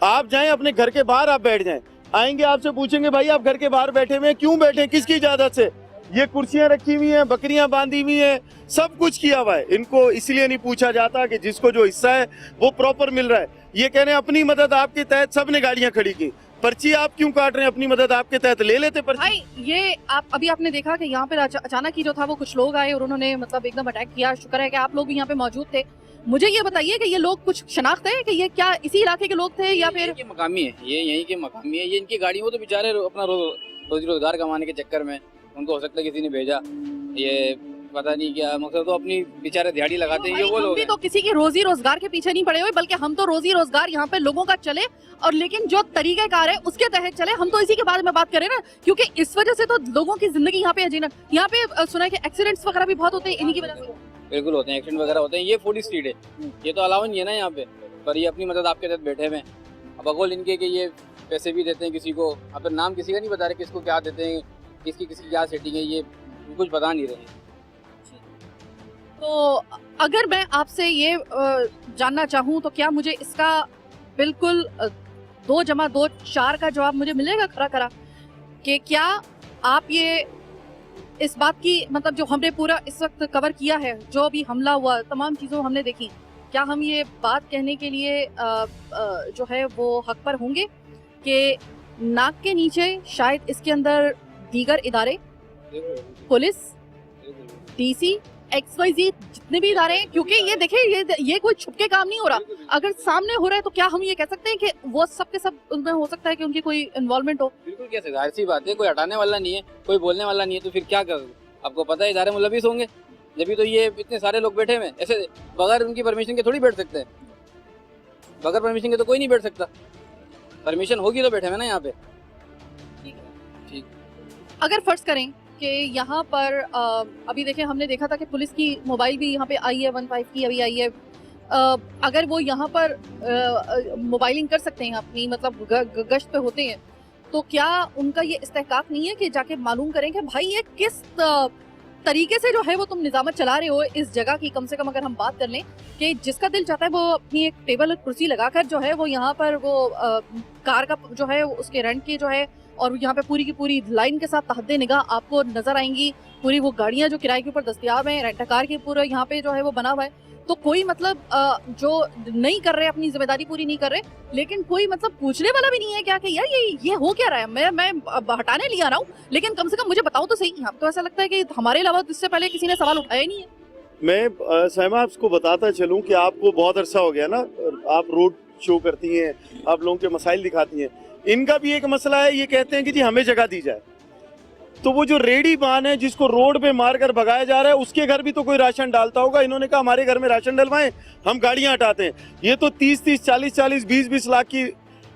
आप जाएं अपने घर के बाहर, आप बैठ जाएं, आएंगे आपसे पूछेंगे भाई आप घर के बाहर बैठे हुए हैं, क्यों बैठे, किसकी इजाजत से? ये कुर्सियां रखी हुई हैं, बकरियां बांधी हुई हैं, सब कुछ किया हुआ है। इनको इसलिए नहीं पूछा जाता कि जिसको जो हिस्सा है वो प्रॉपर मिल रहा है। ये कह रहे हैं अपनी मदद आपके तहत सबने गाड़ियां खड़ी की, पर्ची आप क्यों काट रहे हैं? अपनी मदद आपके तहत ले लेते पर्ची। भाई ये अभी आपने देखा कि यहाँ पे अचानक ही जो था वो कुछ लोग आए और उन्होंने मतलब एकदम अटैक किया। शुक्र है कि आप लोग भी यहाँ पे मौजूद थे। मुझे ये बताइए कि ये लोग कुछ शनाख्त है कि ये क्या इसी इलाके के लोग थे या फिर मकामी है? ये यहीं के मकामी है। ये इनकी गाड़ी, वो तो बेचारे अपना रोजी रोजगार कमाने के चक्कर में उनको हो सकता है किसी ने भेजा, ये पता नहीं क्या मकसद, तो अपनी बेचारे दिहाड़ी लगाते हैं। ये वो लोग भी तो किसी की रोजी रोजगार के पीछे नहीं पड़े हुए, बल्कि हम तो रोजी रोजगार यहाँ पे लोगों का चले और लेकिन जो तरीक़ेकार है उसके तहत चले। हम तो इसी के बारे में बात करें ना, क्योंकि इस वजह से तो लोगों की जिंदगी यहाँ पे अजीना। यहाँ पे सुना है कि एक्सीडेंट्स वगैरह भी बहुत होते हैं इन्हीं की वजह से। बिल्कुल होते हैं, एक्सीडेंट वगैरह होते हैं। ये फूड स्ट्रीट है, ये तो अलाउ नहीं है ना यहाँ पे, पर ये अपनी मदद आपके साथ बैठे हुए हैं। अब अगोल इनके कि ये पैसे भी देते हैं किसी को, अब फिर नाम किसी का नहीं बता रहे, किसको क्या देते हैं, किसकी क्या सेटिंग है, ये कुछ बता नहीं रहे हैं। तो अगर मैं आपसे ये जानना चाहूँ तो क्या मुझे इसका बिल्कुल 2 + 2 4 का जवाब मुझे मिलेगा खरा खरा, कि क्या आप ये इस बात की मतलब जो हमने पूरा इस वक्त कवर किया है, जो भी हमला हुआ, तमाम चीज़ों हमने देखी, क्या हम ये बात कहने के लिए जो है वो हक पर होंगे कि नाक के नीचे शायद इसके अंदर दीगर इदारे, पुलिस, डीसी, XYZ जितने भी इदारे हैं, क्योंकि ये देखिए ये कोई छुपके काम नहीं हो रहा, अगर सामने हो रहा है तो क्या हम ये कह सकते हैं कि वो सब के सब उनमें हो सकता है कि उनकी कोई इन्वॉल्वमेंट हो? बिल्कुल, कैसे, जाहिर सी बात है, कोई हटाने वाला नहीं है, कोई बोलने वाला नहीं है, तो फिर क्या कर, आपको पता है इदारे मुलविस होंगे, जब भी तो ये इतने सारे लोग बैठे हुए ऐसे बगैर उनकी परमिशन के थोड़ी बैठ सकते हैं, बगैर परमिशन के तो कोई नहीं बैठ सकता, परमिशन होगी तो बैठे हुए ना यहाँ पे। ठीक, अगर फर्ज करें कि यहाँ पर अभी देखें, हमने देखा था कि पुलिस की मोबाइल भी यहाँ पे आई है, 15 की अभी आई है, अगर वो यहाँ पर मोबाइलिंग कर सकते हैं अपनी, मतलब गश्त पे होते हैं, तो क्या उनका ये इस्तेहकाक नहीं है कि जाके मालूम करें कि भाई ये किस तरीके से जो है वो तुम निजामत चला रहे हो इस जगह की? कम से कम अगर हम बात कर लें कि जिसका दिल चाहता है वो अपनी एक टेबल और कुर्सी लगाकर जो है वो यहाँ पर वो कार का जो है उसके रेंट के जो है, और यहाँ पे पूरी की पूरी लाइन के साथ तहद्दे निगाह आपको नजर आएंगी, पूरी वो गाड़ियाँ जो किराए के ऊपर दस्तयाब हैं, रेंट कार के पूरा यहाँ पे जो है वो बना हुआ है, तो कोई मतलब जो नहीं कर रहे, अपनी जिम्मेदारी पूरी नहीं कर रहे, लेकिन कोई मतलब पूछने वाला भी नहीं है क्या कि यार ये हो क्या रहा है? मैं हटाने लिया रहा हूँ, लेकिन कम से कम मुझे बताओ तो सही। यहाँ तो ऐसा लगता है कि हमारे अलावा इससे पहले किसी ने सवाल उठाया ही नहीं है। मैं सहमा आपको बताता चलूं कि आपको बहुत अरसा हो गया ना, आप रोड शो करती हैं, आप लोगों के मसाइल दिखाती हैं, इनका भी एक मसला है, ये कहते हैं कि जी हमें जगह दी जाए, तो वो जो रेडी बान है जिसको रोड पे मारकर भगाया जा रहा है, उसके घर भी तो कोई राशन डालता होगा। इन्होंने कहा हमारे घर में राशन डलवाएं, हम गाड़ियां हटाते हैं। ये तो 30-30, 40-40, 20-20 लाख की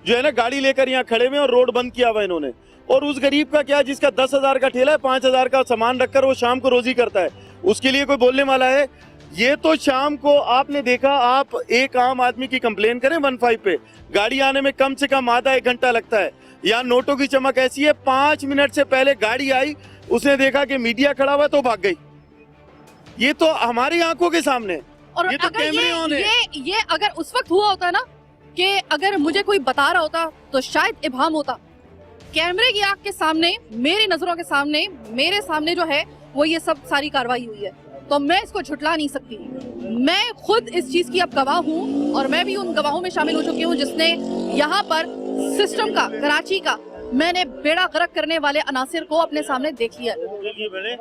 जो है ना गाड़ी लेकर यहाँ खड़े हुए और रोड बंद किया हुआ इन्होंने। और उस गरीब का क्या, जिसका 10,000 का ठेला है, 5,000 का सामान रखकर वो शाम को रोजी करता है, उसके लिए कोई बोलने वाला है? ये तो शाम को आपने देखा, आप एक आम आदमी की कंप्लेन करें 15 पे, गाड़ी आने में कम से कम आधा 1 घंटा लगता है। यहाँ नोटों की चमक ऐसी है, 5 मिनट से पहले गाड़ी आई, उसने देखा कि मीडिया खड़ा हुआ तो भाग गई। ये तो हमारी आंखों के सामने, और ये तो अगर कैमरे ऑन है। ये अगर उस वक्त हुआ होता ना कि अगर मुझे कोई बता रहा होता तो शायद इब्हाम होता। कैमरे की आंख के सामने, मेरी नजरों के सामने, मेरे सामने जो है वो ये सब सारी कार्रवाई हुई है, तो मैं इसको झुटला नहीं सकती। मैं खुद इस चीज की अब गवाह हूँ, और मैं भी उन गवाहों में शामिल हो चुकी हूँ जिसने यहाँ पर सिस्टम का, कराची का, मैंने बेड़ा गर्क करने वाले अनासिर को अपने सामने देख लिया। देखिए बड़े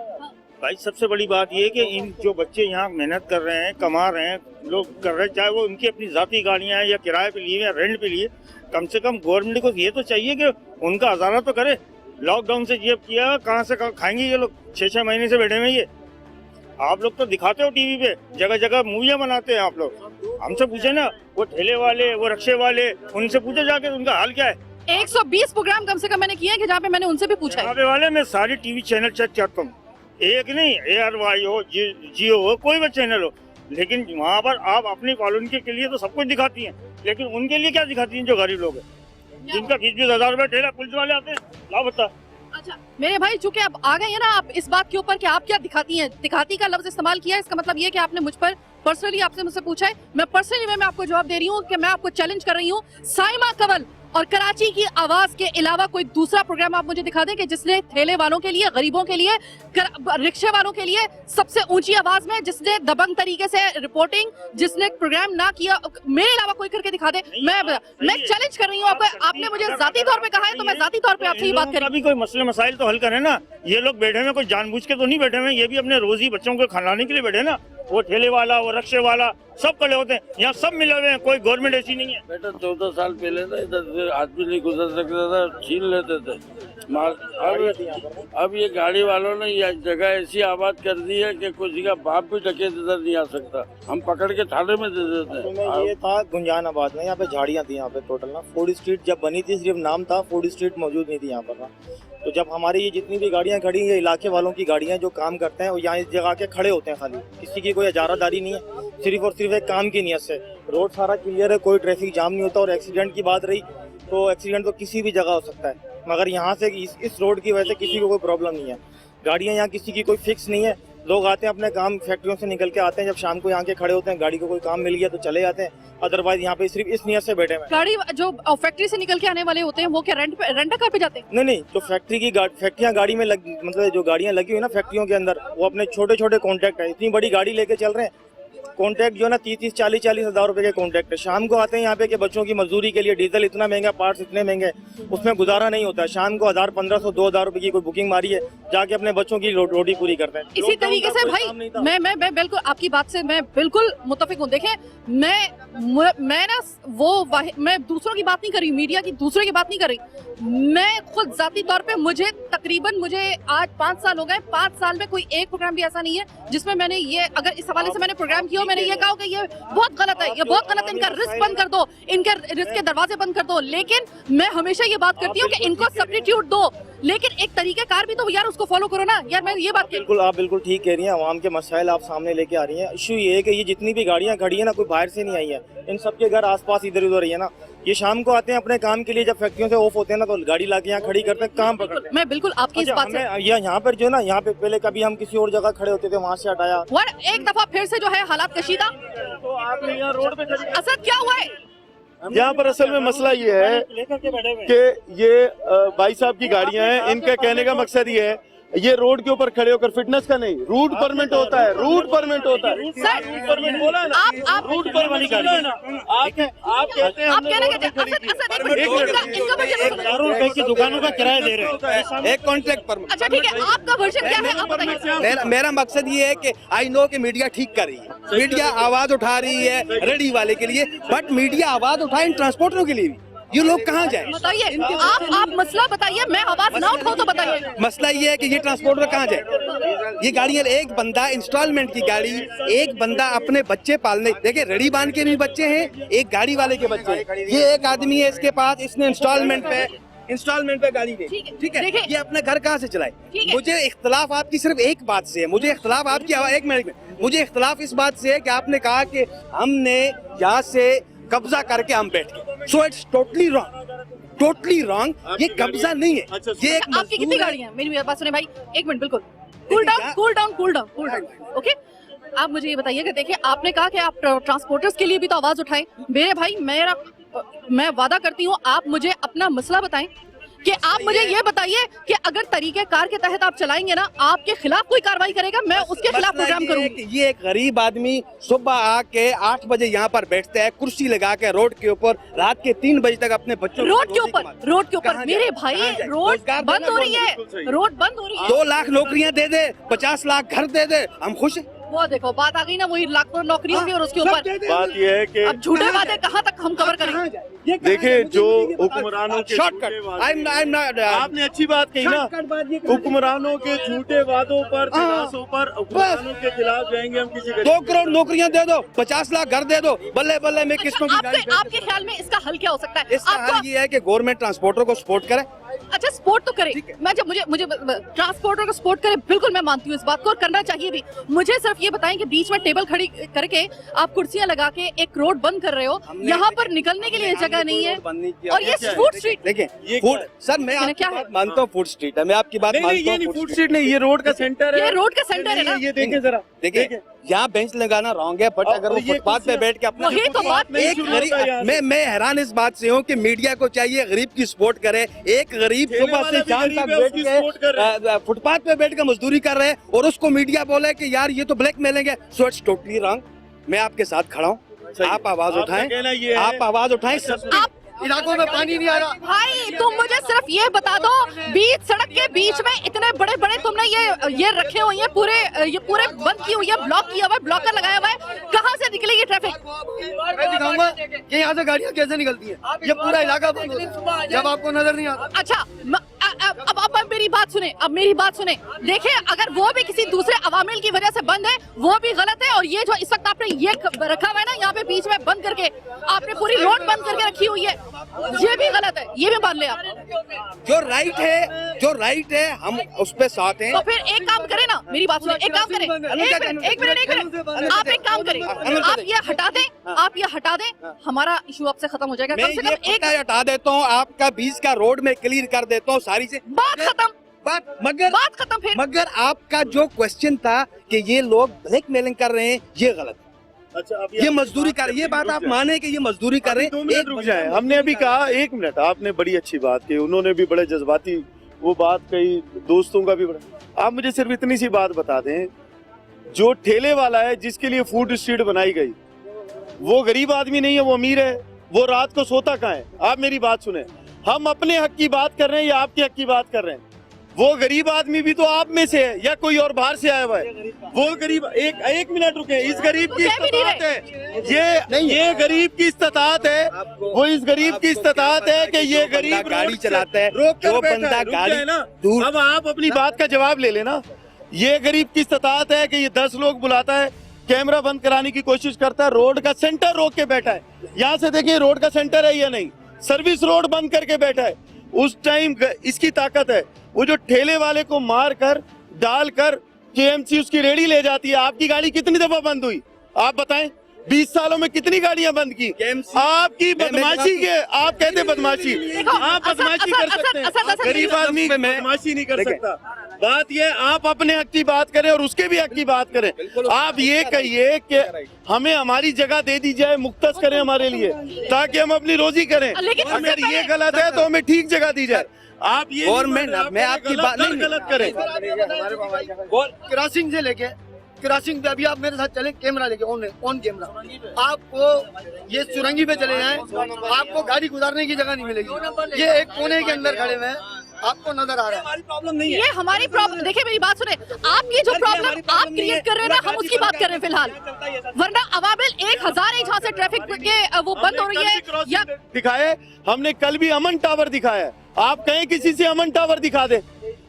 भाई, सबसे बड़ी बात ये है कि इन जो बच्चे यहाँ मेहनत कर रहे हैं, कमा रहे हैं, लोग कर रहे हैं, चाहे वो उनकी अपनी जाती गाड़ियाँ हैं या किराए पे लिए या रेंट पे लिए, कम से कम गवर्नमेंट को ये तो चाहिए कि उनका हज़ारा तो करे। लॉकडाउन से ये किया, कहाँ से खाएंगे ये लोग? 6-6 महीने से बैठे हुए ये। आप लोग तो दिखाते हो टीवी पे, जगह जगह मूवियाँ बनाते हैं आप लोग। हमसे पूछे ना, वो ठेले वाले, वो रिक्शे वाले, उनसे पूछे जाके उनका हाल क्या है। 120 प्रोग्राम कम से कम मैंने किए हैं कि जहाँ पे मैंने उनसे भी पूछा है। वाले मैं सारी टीवी चैनल चेक करता हूँ, एक नहीं, ARY हो, जियो हो, कोई भी चैनल हो, लेकिन वहाँ पर आप अपनी कॉलोनी के लिए तो सब कुछ दिखाती हैं, लेकिन उनके लिए क्या दिखाती हैं? जो गरीब लोग हैं, जिनका 20-20 हजार रुपए ठेला, पुलिस वाले आते हैं, ला बता। अच्छा मेरे भाई, चूंकि अब आ गए हैं ना आप इस बात के ऊपर कि आप क्या दिखाती हैं, दिखाती का लफ्ज इस्तेमाल किया है, इसका मतलब ये है कि आपने मुझ पर पर्सनली आपसे मुझसे पूछा है। मैं पर्सनली मैं आपको जवाब दे रही हूँ कि मैं आपको चैलेंज कर रही हूँ, साइमा कंवल और कराची की आवाज के अलावा कोई दूसरा प्रोग्राम आप मुझे दिखा दें कि जिसने ठेले वालों के लिए, गरीबों के लिए, रिक्शे वालों के लिए सबसे ऊंची आवाज में, जिसने दबंग तरीके से रिपोर्टिंग, जिसने प्रोग्राम ना किया, मेरे अलावा कोई करके दिखा दे। मैं चैलेंज कर रही हूँ आपको। आपने मुझे जाती तौर पे कहा है तो मैं जाती तौर पे आपसे ये बात कर रही हूँ। अभी कोई मसले मसाइल तो हल करें ना। ये लोग बैठे हुए कोई जानबूझ के तो नहीं बैठे हुए, ये भी अपने रोजी बच्चों को खिलाने के लिए बैठे ना। वो ठेले वाला, वो रिक्शे वाला, सब खड़े होते हैं यहाँ, सब मिले हुए हैं, कोई गवर्नमेंट ऐसी नहीं है। बेटा 14 साल पहले ना इधर आदमी नहीं गुजर सकता था, छीन लेते थे माल। अब ये गाड़ी वालों ने यह जगह ऐसी आबाद कर दी है कि किसी का बाप भी डकैत इधर नहीं आ सकता, हम पकड़ के थाने में दे देते हैं। ये था गुंजान आबाद में, यहाँ पे झाड़ियाँ थी, यहाँ पे टोटल ना फूड स्ट्रीट जब बनी थी, सिर्फ नाम था, फूड स्ट्रीट मौजूद नहीं थी यहाँ पर ना। तो जब हमारी ये जितनी भी गाड़ियाँ खड़ी हैं, ये इलाके वालों की गाड़ियाँ जो काम करते हैं, वो यहाँ इस जगह के खड़े होते हैं खाली, किसी की कोई इजारादारी नहीं है, सिर्फ और सिर्फ एक काम की नीयत से। रोड सारा क्लियर है, कोई ट्रैफिक जाम नहीं होता। और एक्सीडेंट की बात रही तो एक्सीडेंट तो किसी भी जगह हो सकता है, मगर यहाँ से इस रोड की वजह से किसी को कोई प्रॉब्लम नहीं है। गाड़ियाँ यहाँ किसी की कोई फिक्स नहीं है, लोग आते हैं अपने काम, फैक्ट्रियों से निकल के आते हैं, जब शाम को यहाँ के खड़े होते हैं, गाड़ी को कोई काम मिल गया तो चले जाते हैं, अदरवाइज यहाँ पे सिर्फ इस नियत से बैठे हुए हैं। गाड़ी जो फैक्ट्री से निकल के आने वाले होते हैं वो क्या रेंट कार पे जाते हैं? नहीं, तो फैक्ट्रियाँ गाड़ी में मतलब जो गाड़ियाँ लगी हुई ना फैक्ट्रियों के अंदर, वो अपने छोटे छोटे कॉन्ट्रैक्ट है, इतनी बड़ी गाड़ी लेके चल रहे हैं। कॉन्ट्रैक्ट जो है ना 30-40 हज़ार रुपए के कॉन्ट्रैक्ट है। शाम को आते हैं यहाँ पे कि बच्चों की मजदूरी के लिए डीजल इतना महंगा, पार्ट्स इतने महंगे, उसमें गुजारा नहीं होता है। शाम को 1000-1500-2000 रुपए की कोई बुकिंग मारी है, जाके अपने बच्चों की रोटी पूरी करते हैं। इसी तरीके से भाई मैं बिल्कुल आपकी बात से मैं बिल्कुल मुत्तफिक हूँ। देखें मैं ना मैं दूसरों की बात नहीं कर रही, मीडिया की दूसरे की बात नहीं कर रही, मैं खुद जाती तौर पे मुझे आज 5 साल हो गए, 5 साल में कोई एक प्रोग्राम भी ऐसा नहीं है जिसमें मैंने ये, अगर इस हवाले से मैंने प्रोग्राम किया, मैंने ये कहा कि ये बहुत गलत है, ये बहुत गलत है, इनका रिस्क बंद कर दो, इनके रिस्क के दरवाजे बंद कर दो। लेकिन मैं हमेशा ये बात करती हूँ कि इनको सब्स्टिट्यूट दो, लेकिन एक तरीकेकार भी तो यार उसको फॉलो करो ना यार। मैं ये बात बिल्कुल, आप बिल्कुल ठीक कह रही हैं, आवाम के मसाइल आप सामने लेके आ रही हैं। इशू ये है कि ये जितनी भी गाड़ियाँ खड़ी है ना, कोई बाहर से नहीं आई है, इन सबके घर आसपास इधर उधर ही है ना। ये शाम को आते हैं अपने काम के लिए, जब फैक्ट्रियों से ऑफ होते हैं ना तो गाड़ी लाके यहाँ खड़ी करते हैं, काम पकड़ते हैं। मैं बिल्कुल आपकी इस बात से यहाँ पर जो है ना, यहाँ पे पहले कभी हम किसी और जगह खड़े होते थे, वहाँ से हटाया, एक दफा फिर से जो है हालात कशीदा। तो आपने यहाँ रोड पे असद क्या हुआ है? यहाँ पर असल में मसला ये है कि ये भाई साहब की गाड़ियां हैं, इनका कहने का मकसद ये है, ये रोड के ऊपर खड़े होकर, फिटनेस का नहीं, रूट परमिट होता है, रूट परमिट होता है। सर, रूट परमिट बोला ना, आप रूट परमिट बोला ना, आप कहते हैं आप हमने कहना रोड पे कहते खड़ी हैं, की। इनका वर्जन हजारों रुपए की दुकानों का किराया दे रहे हैं। एक कॉन्ट्रैक्ट परमिट। अच्छा ठीक है, आपका वर्जन क्या है आप बताइए। मेरा मकसद ये है कि आई नो कि मीडिया ठीक कर रही है, मीडिया आवाज उठा रही है रेडी वाले के लिए, बट मीडिया आवाज उठाए इन ट्रांसपोर्टरों के लिए भी। ये लोग कहाँ जाए? बताइए, आप मसला बताइए, मैं आवाज ना उठाऊं तो बताइए। मसला ये है कि ये ट्रांसपोर्टर कहाँ जाए? ये गाड़ियाँ, एक बंदा इंस्टॉलमेंट की गाड़ी, एक बंदा अपने बच्चे पालने, देखिए रेडी बांध के भी बच्चे हैं, एक गाड़ी वाले के बच्चे हैं। ये एक आदमी है, इसके पास, इसने इंस्टॉलमेंट पे गाड़ी दी, ठीक है, ये अपना घर कहाँ से चलाए? मुझे इख्तलाफ आपकी सिर्फ एक बात से है, मुझे इख्तलाफ आपकी, एक मिनट में, मुझे इख्तलाफ इस बात से है कि आपने कहा कि हमने यहाँ से कब्जा करके हम बैठ गए। सो इट्स टोटली रॉन्ग, ये कब्जा नहीं है। ये एक आपकी कितनी गाड़ियां हैं? मेरी बात सुने भाई, एक मिनट, बिल्कुल कूल डाउन। ओके, आप मुझे ये बताइए कि देखिए, आपने कहा कि आप ट्रांसपोर्टर्स के लिए भी तो आवाज उठाएं। मेरे भाई, मैं वादा करती हूँ, आप मुझे अपना मसला बताएं कि आप मुझे ये बताइए कि अगर तरीके कार के तहत आप चलाएंगे ना, आपके खिलाफ कोई कार्रवाई करेगा, मैं उसके खिलाफ प्रोग्राम करूंगी। ये एक गरीब आदमी सुबह आके 8 बजे यहाँ पर बैठता है, कुर्सी लगा के रोड के ऊपर, रात के 3 बजे तक अपने बच्चों रोड के ऊपर मेरे भाई, रोड बंद हो रही है, रोड बंद हो रही है। 2 लाख नौकरियां दे दे, 50 लाख घर दे दे, हम खुश हैं। वो देखो, बात आ गई ना, वही लाखों नौकरियों की, और उसके ऊपर बात यह है कि अब झूठे वादे कहाँ तक हम कवर करेंगे? देखिए, जो हुक्मरानों के शॉर्टकट, आपने अच्छी बात कही ना, हुक्मरानों के झूठे वादों पर, दिलासों पर हुक्मरानों के खिलाफ जाएंगे हम किसी 2 करोड़ नौकरियां दे दो, 50 लाख घर दे दो, बल्ले बल्ले में किसको की गाड़ी। आपके ख्याल में इसका हल क्या हो सकता है? इसका हल ये है कि गवर्नमेंट ट्रांसपोर्टर को सपोर्ट करे। अच्छा, सपोर्ट तो करे, मैं जब मुझे ट्रांसपोर्टर को सपोर्ट करे, बिल्कुल मैं मानती हूँ इस बात को, और करना चाहिए भी। मुझे सिर्फ ये बताएं कि बीच में टेबल खड़ी करके आप कुर्सियां लगा के एक रोड बंद कर रहे हो, यहाँ पर निकलने के लिए जगह नहीं है, और ये फूड स्ट्रीट। देखिए, फूड, सर मैं आपकी बात मानता हूँ, फूड स्ट्रीट है, मैं आपकी बात मानता हूँ। फूड स्ट्रीट नहीं, ये रोड का सेंटर है, ये रोड का सेंटर है ना। ये देखिए जरा, देखिए यहाँ बेंच लगाना रॉन्ग है, बट अगर वो फुटपाथ पे बैठ के अपना, वही तो बात, एक गरीब, मैं हैरान इस बात से हूँ कि मीडिया को चाहिए गरीब की सपोर्ट करे। एक गरीब सुबह से शाम तक बैठ के फुटपाथ पे बैठ के मजदूरी कर रहे हैं, और उसको मीडिया बोले कि यार ये तो ब्लैकमेलिंग है। So it's totally wrong. मैं आपके साथ खड़ा हूँ, आप आवाज उठाएं, आप आवाज उठाएं। इलाकों में पानी नहीं आ रहा। भाई, तुम मुझे सिर्फ ये बता दो, बीच सड़क के बीच में इतने बड़े बड़े तुमने ये रखे हुए हैं, ये पूरे बंद की हुई है, ब्लॉक किया हुआ है, ब्लॉकर लगाया हुआ है, कहाँ से निकलेगी ट्रैफिक? मैं दिखाऊंगा कि यहाँ से गाड़ियाँ कैसे निकलती है, ये पूरा इलाका बंद होता है जब आपको नजर नहीं आता। अच्छा, अब मेरी बात सुने, देखिए, अगर वो भी किसी दूसरे अवामिल की वजह से बंद है, वो भी गलत है, और ये जो इस वक्त आपने ये रखा हुआ है ना, यहाँ पे बीच में बंद करके आपने पूरी रोड बंद करके रखी हुई है, ये भी गलत है, ये भी मान ले आप। जो राइट है हम उस पे साथ हैं। तो फिर एक काम करें ना, मेरी बात सुने, एक काम करें, एक मिनट, आप एक काम करें, आप ये हटा दें, हमारा इशू आपसे खत्म हो जाएगा। मैं कम से ये कम एक हटा देता हूँ, आपका 20 का रोड में क्लियर कर देता हूँ सारी से बात खत्म, बात खत्म। फिर मगर आपका जो क्वेश्चन था कि ये लोग ब्लैकमेलिंग कर रहे हैं, ये गलत है। अच्छा, अब ये मजदूरी कर, ये बात आप माने कि ये मजदूरी कर रहे हैं। 2 मिनट रुक जाए, हमने अभी कहा 1 मिनट, आपने बड़ी अच्छी बात की, उन्होंने भी बड़े जज्बाती वो बात कही, दोस्तों का भी बड़ा। आप मुझे सिर्फ इतनी सी बात बता दें, जो ठेले वाला है जिसके लिए फूड स्ट्रीट बनाई गई, वो गरीब आदमी नहीं है, वो अमीर है, वो रात को सोता कहाँ है? आप मेरी बात सुने, हम अपने हक की बात कर रहे हैं या आपके हक की बात कर रहे हैं? वो गरीब आदमी भी तो आप में से है या कोई और बाहर से आया हुआ है? वो गरीब, एक मिनट रुके, इस गरीब की इस्तात है, ये गरीब की इस्तात है, वो इस गरीब की इस्तात है कि ये गरीब गाड़ी चलाता है, जो बंदा गाड़ी ना दूर। अब आप अपनी बात का जवाब ले लेना। ये गरीब की इस्तात है कि ये 10 लोग बुलाता है, कैमरा बंद कराने की कोशिश करता है, रोड का सेंटर रोक के बैठा है। यहाँ से देखिए रोड का सेंटर है या नहीं, सर्विस रोड बंद करके बैठा है। उस टाइम इसकी ताकत है, वो जो ठेले वाले को मार कर डाल कर केएमसी उसकी रेडी ले जाती है। आपकी गाड़ी कितनी दफा बंद हुई आप बताएं? 20 सालों में कितनी गाड़ियां बंद की? आपकी बदमाशी के, आप कहते बदमाशी, आप बदमाशी कर सकते हैं, गरीब आदमी बदमाशी नहीं कर सकता। बात ये, आप अपने हक की बात करें और उसके भी हक की बात करें। आप ये कहिए कि हमें हमारी जगह दे दी जाए, मुख्तस करें हमारे लिए, ताकि हम अपनी रोजी करें। अगर ये गलत है तो हमें ठीक जगह दी जाए। आप ये गवर्नमेंट, मैं आपकी बात नहीं गलत करें। क्रॉसिंग से लेके क्रॉसिंग पे अभी आप मेरे साथ चले, कैमरा लेके ऑन कैमरा, आपको ये सुरंगी पे चले जाएं, आपको गाड़ी गुजारने की जगह नहीं मिलेगी। ये एक कोने के अंदर खड़े हुए हैं, आपको नजर आ रहा है। हमारी प्रॉब्लम नहीं है, ये हमारी प्रॉब्लम। देखिए मेरी बात सुने, आपकी जो प्रॉब्लम आप क्रिएट कर रहे हैं ना, हम उसकी बात कर रहे हैं फिलहाल, वरना अवाबिल 1000 है जहाँ से ट्रैफिक के वो बंद हो रही है। या दिखाए, हमने कल भी अमन टावर दिखाया है, आप कहें किसी से अमन टावर दिखा दे,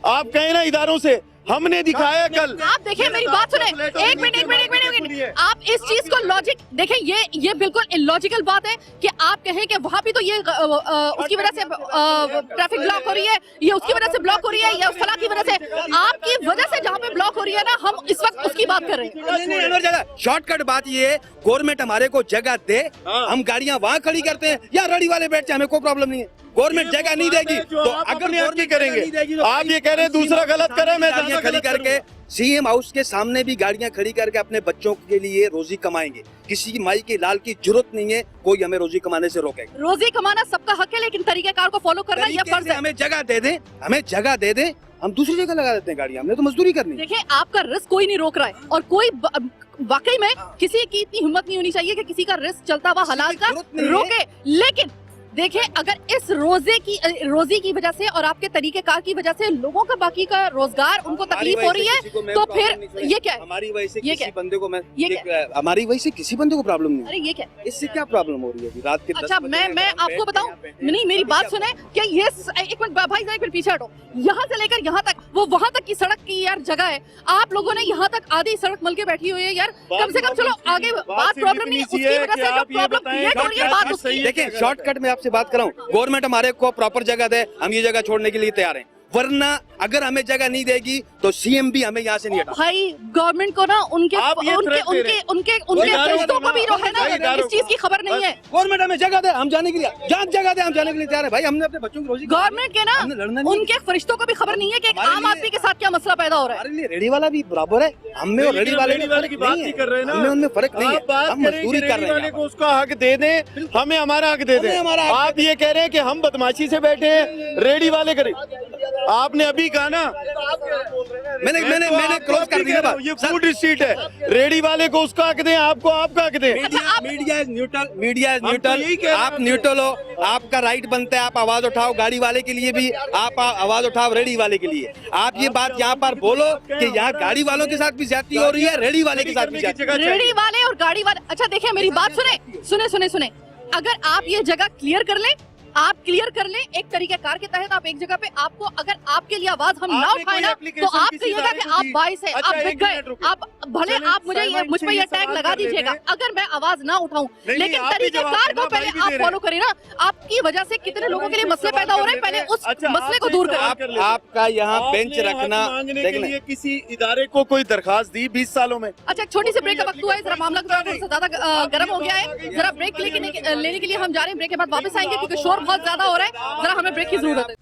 आप कहें ना इदारों से, हमने दिखाया कल। आप देखिए मेरी बात सुने, एक मिनट, आप इस चीज को लॉजिक देखिए, ये बिल्कुल इलॉजिकल बात है कि आप कहें कि वहाँ भी तो ये उसकी वजह से ट्रैफिक ब्लॉक हो रही है, ये उसकी वजह से ब्लॉक हो रही है, या फला की वजह से, आपकी वजह से जहाँ पे ब्लॉक हो रही है ना, हम इस वक्त उसकी बात कर रहे हैं। शॉर्टकट बात ये है, गवर्नमेंट हमारे को जगह दे, हम गाड़ियाँ वहाँ खड़ी करते हैं या रेडी वाले बैठ जाए, हमें कोई प्रॉब्लम नहीं है। गवर्नमेंट जगह नहीं देगी तो अगर गवर्नमेंट करेंगे, आप ये कह रहे हैं दूसरा गलत करे, मैं गाड़ियाँ खड़ी करके सीएम हाउस के सामने भी गाड़ियाँ खड़ी करके अपने बच्चों के लिए रोजी कमाएंगे। किसी की माई के लाल की जरूरत नहीं है, कोई हमें रोजी कमाने से रोकेगा। रोजी कमाना सबका हक है, लेकिन तरीकेकार को फॉलो करना ये फर्ज है। हमें जगह दे दें, हम दूसरी जगह लगा देते हैं गाड़ियाँ, हमने तो मजदूरी करनी। देखिए आपका रिस्क कोई नहीं रोक रहा है, और कोई वाकई में किसी की इतनी हिम्मत नहीं होनी चाहिए कि किसी का रिस्क चलता हुआ हलाल का रोके। लेकिन देखिए, अगर इस रोजी की वजह से और आपके तरीकेकार की वजह से लोगों का बाकी का रोजगार, उनको तकलीफ हो रही है, तो फिर ये क्या है? हमारी वजह से ये किसी क्या? बंदे को ये हमारी वजह से किसी बंदे को प्रॉब्लम नहीं है। अरे ये क्या? इससे क्या प्रॉब्लम हो रही है अभी रात के 10 अच्छा, बजे मैं आपको बताऊं, नहीं मेरी बात सुने, क्या ये एक मिनट भाई, एक मिनट पीछे हटो। यहाँ से लेकर यहाँ तक, वो वहाँ तक की सड़क की यार जगह है, आप लोगों ने यहाँ तक आधी सड़क मल के बैठी हुई है यार। कम से कम चलो आगे, बात प्रॉब्लम नहीं, उसकी वजह से जो प्रॉब्लम क्रिएट हो रही है, बात उसकी। देखिए, शॉर्टकट में आपसे बात कर रहा हूँ, गवर्नमेंट हमारे को प्रॉपर जगह दे, हम ये जगह छोड़ने के लिए तैयार हैं, वरना अगर हमें जगह नहीं देगी तो सीएम भी हमें यहाँ से नहीं हटा। भाई गवर्नमेंट को ना उनके फरिश्तों को भी है ना, इस चीज की खबर नहीं है। गवर्नमेंट हमें जगह दे, हम जाने के लिए तैयार है भाई। हमने अपने बच्चों की रोजी, गवर्नमेंट के ना उनके फरिश्तों को भी खबर नहीं है कि एक आम आदमी के साथ क्या मसला पैदा हो रहा है। हमारे लिए रेडी वाला भी बराबर है, हमें और रेडी वाले की बात नहीं कर रहे हैं ना, हमें उनमें फर्क नहीं है, हम मजदूरी कर रहे हैं। उसका हक दे दें, हमें हमारा हक दे दें। आप ये कह रहे हैं कि हम बदमाशी से बैठे हैं, रेडी वाले करें। आपने अभी कहा ना, मैंने क्लोज कर दिया बात। ये फूड स्ट्रीट है, रेडी वाले को उसका हक दें, आपको आपका हक दें। मीडिया इज न्यूट्रल, आप न्यूट्रल हो, आपका राइट बनता है, आप आवाज उठाओ, गाड़ी वाले के लिए भी आप आवाज उठाओ, रेडी वाले के लिए। आप ये बात यहाँ पर बोलो कि यहाँ गाड़ी वालों के साथ भी ज्यादती हो रही है, रेडी वाले के साथ भी ज्यादती। रेडी वाले और गाड़ी वाले, अच्छा देखिए मेरी बात सुने, अगर आप ये जगह क्लियर कर लें आप क्लियर कर लें एक तरीकेकार के तहत। आप एक जगह पे आपको अगर आपके लिए आवाज हम ना उठाए ना तो आप कहिएगा कि आप बाइस है, आप बिक गए। आप भले आप मुझे मुझ पर यह टैग लगा दीजिएगा अगर मैं आवाज ना उठाऊं, लेकिन तरीकेकार को पहले आप फॉलो करें ना। आपकी वजह से कितने लोगों के लिए मसले पैदा हो रहे हैं, पहले उस मसले को दूर करें। आपका यहाँ बेंच रखना के लिए किसी इदारे को कोई दरखास्त दी 20 सालों में? अच्छा, एक छोटी सी ब्रेक का वक्त हुआ है, जरा मामला थोड़ा सा ज्यादा गर्म हो गया है। जरा ब्रेक लेने के लिए हम जा रहे हैं, ब्रेक के बाद वापस आएंगे क्योंकि शोर बहुत ज्यादा हो रहा है, जरा हमें ब्रेक की जरूरत है।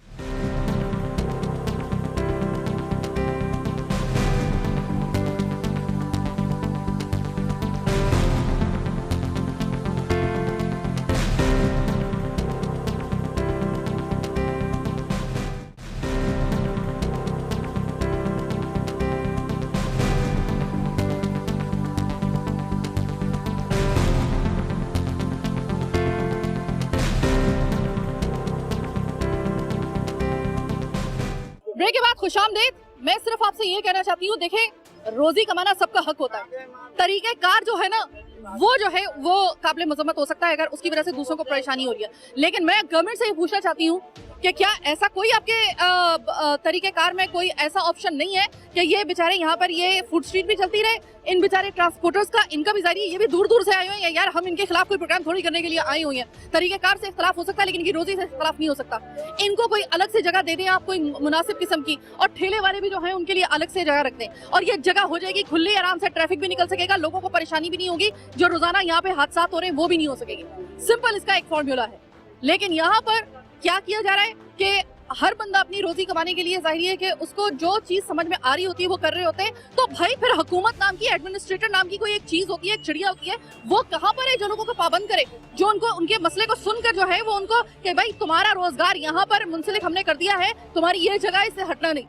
ब्रेक के बाद खुशामदीद। मैं सिर्फ आपसे ये कहना चाहती हूँ, देखें रोजी कमाना सबका हक होता है। तरीकेकार जो है ना वो जो है वो काबिल मजम्मत हो सकता है अगर उसकी वजह से दूसरों को परेशानी हो रही है, लेकिन मैं गवर्नमेंट से ये पूछना चाहती हूँ कि क्या ऐसा कोई आपके तरीकेकार में कोई ऐसा ऑप्शन नहीं है कि ये बेचारे यहाँ पर ये फूड स्ट्रीट भी चलती रहे, इन बेचारे ट्रांसपोर्टर्स का इनका भी जारी, ये भी दूर दूर से आए हुए हैं यार, हम इनके खिलाफ कोई प्रोग्राम थोड़ी करने के लिए आए हुए हैं। तरीकेकार से इख्तलाफ हो सकता है लेकिन इनकी रोजी से इख्तलाफ नहीं हो सकता। इनको कोई अलग से जगह दे दें आप, कोई मुनासिब किस्म की, और ठेले वाले भी जो है उनके लिए अलग से जगह रख दें और ये जगह हो जाएगी खुली, आराम से ट्रैफिक भी निकल सकेगा, लोगों को परेशानी भी नहीं होगी, जो रोजाना यहाँ पे हादसा हो रहे हैं वो भी नहीं हो सकेगी। सिंपल इसका एक फॉर्मूला है। लेकिन यहाँ पर क्या किया जा रहा है कि हर बंदा अपनी रोजी कमाने के लिए जाहिर है कि उसको जो चीज समझ में आ रही होती है वो कर रहे होते हैं। तो भाई फिर हुकूमत नाम की, एडमिनिस्ट्रेटर नाम की कोई एक चीज होती है, एक चिड़िया होती है, वो कहाँ पर है जो लोगों को पाबंद करे, जो उनको उनके मसले को सुनकर जो है वो उनको कि भाई तुम्हारा रोजगार यहाँ पर मुंसलिक हमने कर दिया है, तुम्हारी ये जगह इससे हटना नहीं,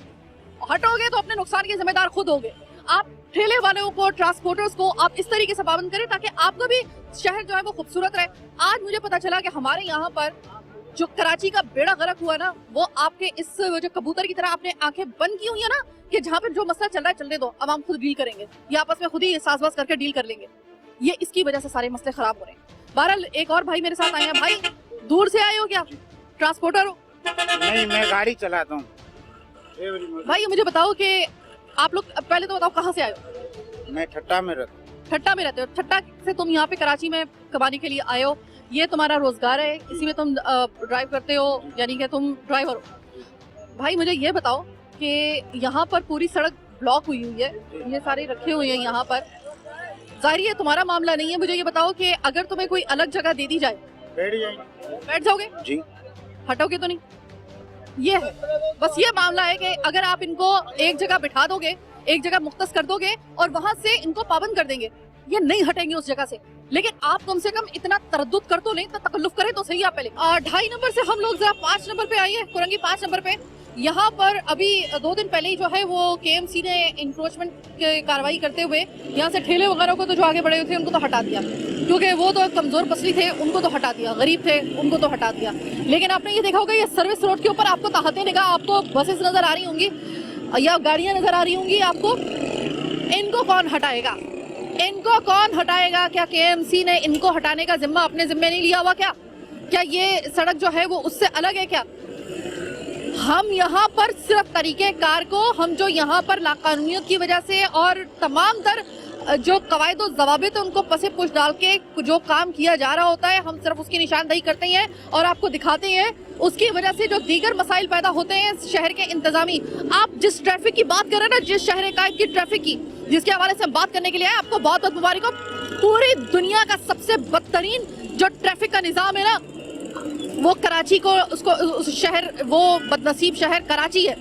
हटोगे तो अपने नुकसान के जिम्मेदार खुद होगे। आप ठेले वालों को, ट्रांसपोर्टर्स को आप इस तरीके से पाबंद करें ताकि आपका भी शहर जो है वो खूबसूरत रहे। आज मुझे पता चला कि हमारे यहाँ पर जो कराची का बेड़ा गर्क हुआ ना, वो आपके इस जो कबूतर की तरह आपने आंखें बंद की हुई है ना कि जहाँ पर जो मसला चल रहा है चलने दो, अवाम खुद डील करेंगे, ये आपस में खुद ही साज़बाज़ करके डील कर लेंगे। ये इसकी वजह से सारे मसले खराब हो रहे हैं। बहरहाल एक और भाई मेरे साथ आए हैं। भाई दूर से आए हो क्या, ट्रांसपोर्टर हो? नहीं, मैं गाड़ी चलाता हूँ। भाई मुझे बताओ कि आप लोग पहले तो बताओ कहाँ से आए हो? मैं ठट्टा में रहता हूँ। ठट्टा में रहते हो? ठट्टा से तुम यहाँ पे कराची में कमाने के लिए आए हो, ये तुम्हारा रोजगार है, इसी में तुम ड्राइव करते हो, यानी कि तुम ड्राइवर हो। भाई मुझे ये बताओ कि यहाँ पर पूरी सड़क ब्लॉक हुई है, ये सारे रखे हुए हैं यहाँ पर, जाहिर है तुम्हारा मामला नहीं है। मुझे ये बताओ कि अगर तुम्हें कोई अलग जगह दे दी जाए बैठ जाओगे जी? हटोगे तो नहीं? ये है बस, ये मामला है कि अगर आप इनको एक जगह बिठा दोगे, एक जगह मुख्तस कर दोगे और वहां से इनको पाबंद कर देंगे, ये नहीं हटेंगे उस जगह से। लेकिन आप कम से कम इतना तरद्दुद कर तो लें, तो तकल्लुफ करें तो सही। आप पहले 2.5 नंबर से हम लोग जरा 5 नंबर पे आइए, कुरंगी 5 नंबर पे। यहाँ पर अभी 2 दिन पहले ही जो है वो KMC ने इंक्रोचमेंट की कार्रवाई करते हुए यहाँ से ठेले वगैरह को तो जो आगे बढ़े हुए थे उनको तो हटा दिया, क्योंकि वो तो कमजोर पसली थे, उनको तो हटा दिया, गरीब थे उनको तो हटा दिया। लेकिन आपने ये देखा होगा ये सर्विस रोड के ऊपर आपको ताहते निगाह आपको बसेस नजर आ रही होंगी या गाड़ियां नजर आ रही होंगी आपको, इनको कौन हटाएगा? इनको कौन हटाएगा? क्या KMC ने इनको हटाने का जिम्मा अपने जिम्मे नहीं लिया हुआ? क्या ये सड़क जो है वो उससे अलग है क्या? हम यहाँ पर सिर्फ तरीकेकार को, हम जो यहाँ पर लाकानूनियत की वजह से और तमाम तर जो कवायद और ज़वाबित है उनको पसे पुश डाल के जो काम किया जा रहा होता है, हम सिर्फ उसकी निशानदही करते हैं और आपको दिखाते हैं। उसकी वजह से जो दीगर मसाइल पैदा होते हैं शहर के इंतजामी, आप जिस ट्रैफिक की बात कर रहे हैं ना, जिस शहर कायद की ट्रैफिक की जिसके हवाले से हम बात करने के लिए आए, आपको बहुत बहुत मुबारक हो। पूरी दुनिया का सबसे बदतरीन जो ट्रैफिक का निज़ाम है ना, वो कराची को, उसको उस शहर, वो बदनसीब शहर कराची है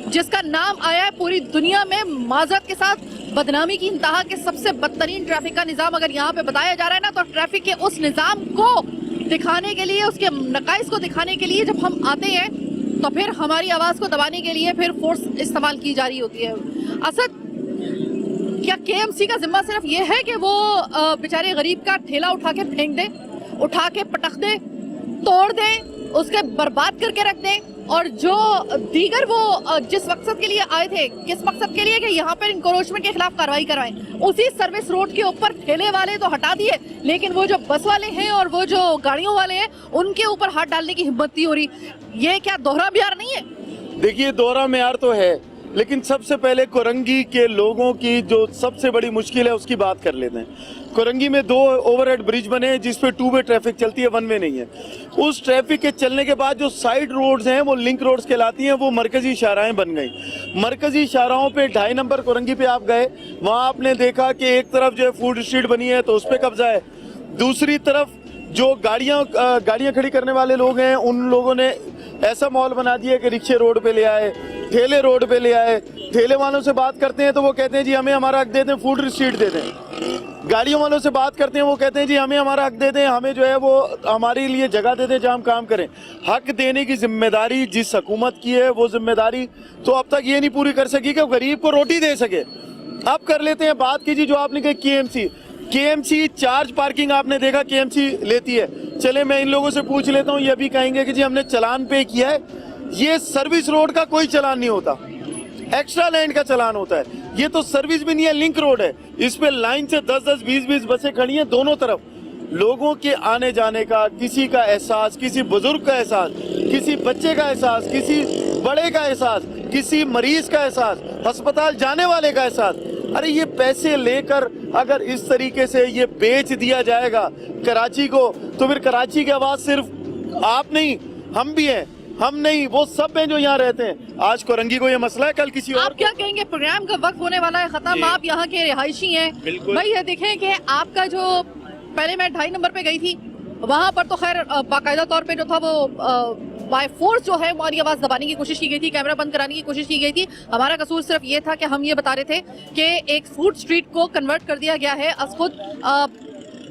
जिसका नाम आया है पूरी दुनिया में, माजरत के साथ बदनामी की इंतहा के सबसे बदतरीन ट्रैफिक का निज़ाम अगर यहाँ पे बताया जा रहा है ना, तो ट्रैफिक के उस निज़ाम को दिखाने के लिए, उसके नकाइस को दिखाने के लिए जब हम आते हैं तो फिर हमारी आवाज़ को दबाने के लिए फिर फोर्स इस्तेमाल की जा रही होती है। असद, क्या KMC का जिम्मा सिर्फ ये है कि वो बेचारे गरीब का ठेला उठा के फेंक दे, उठा के पटक दे, तोड़ दे, उसके बर्बाद करके रख दे? और जो दीगर वो जिस मकसद के लिए आए थे, किस मकसद के लिए कि यहाँ पर इंक्रोचमेंट के खिलाफ कार्रवाई करवाएं, उसी सर्विस रोड के ऊपर ठेले वाले तो हटा दिए, लेकिन वो जो बस वाले हैं और वो जो गाड़ियों वाले हैं उनके ऊपर हाथ डालने की हिम्मत नहीं हो रही। ये क्या दोहरा म्यार नहीं है? देखिए, दोहरा म्यार तो है, लेकिन सबसे पहले कोरंगी के लोगों की जो सबसे बड़ी मुश्किल है उसकी बात कर लेते हैं। कोरंगी में 2 ओवरहेड ब्रिज बने हैं जिस पे 2 वे ट्रैफिक चलती है, 1 वे नहीं है। उस ट्रैफिक के चलने के बाद जो साइड रोड्स हैं वो लिंक रोड्स कहलाती हैं, वो मरकजी शाहराहें बन गई। मरकजी शाहराहों पे 2.5 नंबर कोरंगी पे आप गए, वहां आपने देखा कि एक तरफ जो है फूड स्ट्रीट बनी है तो उस पे कब्जा है, दूसरी तरफ जो गाड़ियां खड़ी करने वाले लोग हैं उन लोगों ने ऐसा माहौल बना दिया कि रिक्शे रोड पे ले आए, ठेले रोड पे ले आए। ठेले वालों से बात करते हैं तो वो कहते हैं जी हमें हमारा हक दे दें, फूड स्ट्रीट दे दें। गाड़ियों वालों से बात करते हैं, वो कहते हैं जी हमें हमारा हक दे दें, हमें जो है वो हमारे लिए जगह दे दें जहाँ हम काम करें। हक देने की जिम्मेदारी जिस हुकूमत की है वो जिम्मेदारी तो अब तक ये नहीं पूरी कर सकी कि गरीब को रोटी दे सके। अब कर लेते हैं, बात कीजिए जो आपने कही केएमसी चार्ज पार्किंग आपने देखा केएमसी लेती है। चले मैं इन लोगों से पूछ लेता हूँ, ये भी कहेंगे कि जी हमने चालान पे किया है। ये सर्विस रोड का कोई चालान नहीं होता, एक्स्ट्रा लैंड का चालान होता है। ये तो सर्विस भी नहीं है, लिंक रोड है। इस पे लाइन से 10-10, 20-20 बसें खड़ी हैं दोनों तरफ। लोगों के आने जाने का, किसी का एहसास, किसी बुजुर्ग का एहसास, किसी बच्चे का एहसास, किसी बड़े का एहसास, किसी मरीज का एहसास, अस्पताल जाने वाले का एहसास। अरे ये पैसे लेकर अगर इस तरीके से ये बेच दिया जाएगा कराची को, तो फिर कराची की आवाज सिर्फ आप नहीं, हम भी हैं, हम नहीं वो सब हैं जो यहाँ रहते हैं। आज कोरंगी को ये मसला है, कल किसी और। आप क्या कहेंगे? प्रोग्राम का वक्त होने वाला है खत्म, आप यहाँ के रिहायशी हैं। भाई ये देखें कि आपका जो पहले मैं 2.5 नंबर पे गई थी, वहाँ पर तो खैर बाकायदा तौर पे जो था वो बाय फोर्स जो है हमारी आवाज दबाने की कोशिश की गई थी, कैमरा बंद कराने की कोशिश की गई थी। हमारा कसूर सिर्फ ये था कि हम ये बता रहे थे कि एक फूड स्ट्रीट को कन्वर्ट कर दिया गया है। खुद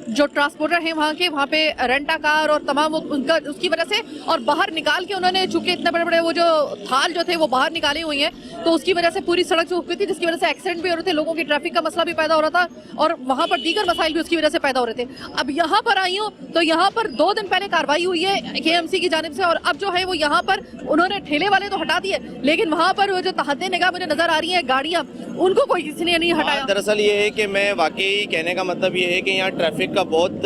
जो ट्रांसपोर्टर हैं वहाँ के, वहाँ पे रेंटा कार और तमाम उनका उसकी वजह से, और बाहर निकाल के उन्होंने चूंकि इतने बड़े बड़े वो जो थाल जो थे वो बाहर निकाले हुए हैं, तो उसकी वजह से पूरी सड़क जो हुई थी, जिसकी वजह से एक्सीडेंट भी हो रहे थे, लोगों की ट्रैफिक का मसला भी पैदा हो रहा था और वहाँ पर दीगर मसाइल भी उसकी वजह से पैदा हो रहे थे। अब यहाँ पर आई हूँ तो यहाँ पर 2 दिन पहले कार्रवाई हुई है केएमसी की जानिब से, और अब जो है वो यहाँ पर उन्होंने ठेले वाले तो हटा दिए, लेकिन वहाँ पर वो जो तहद्दे निगाह मुझे नजर आ रही है गाड़ियाँ, उनको कोई किसी ने नहीं हटाया। दरअसल ये है कि मैं वाकई कहने का मतलब ये है कि यहाँ ट्रैफिक का बहुत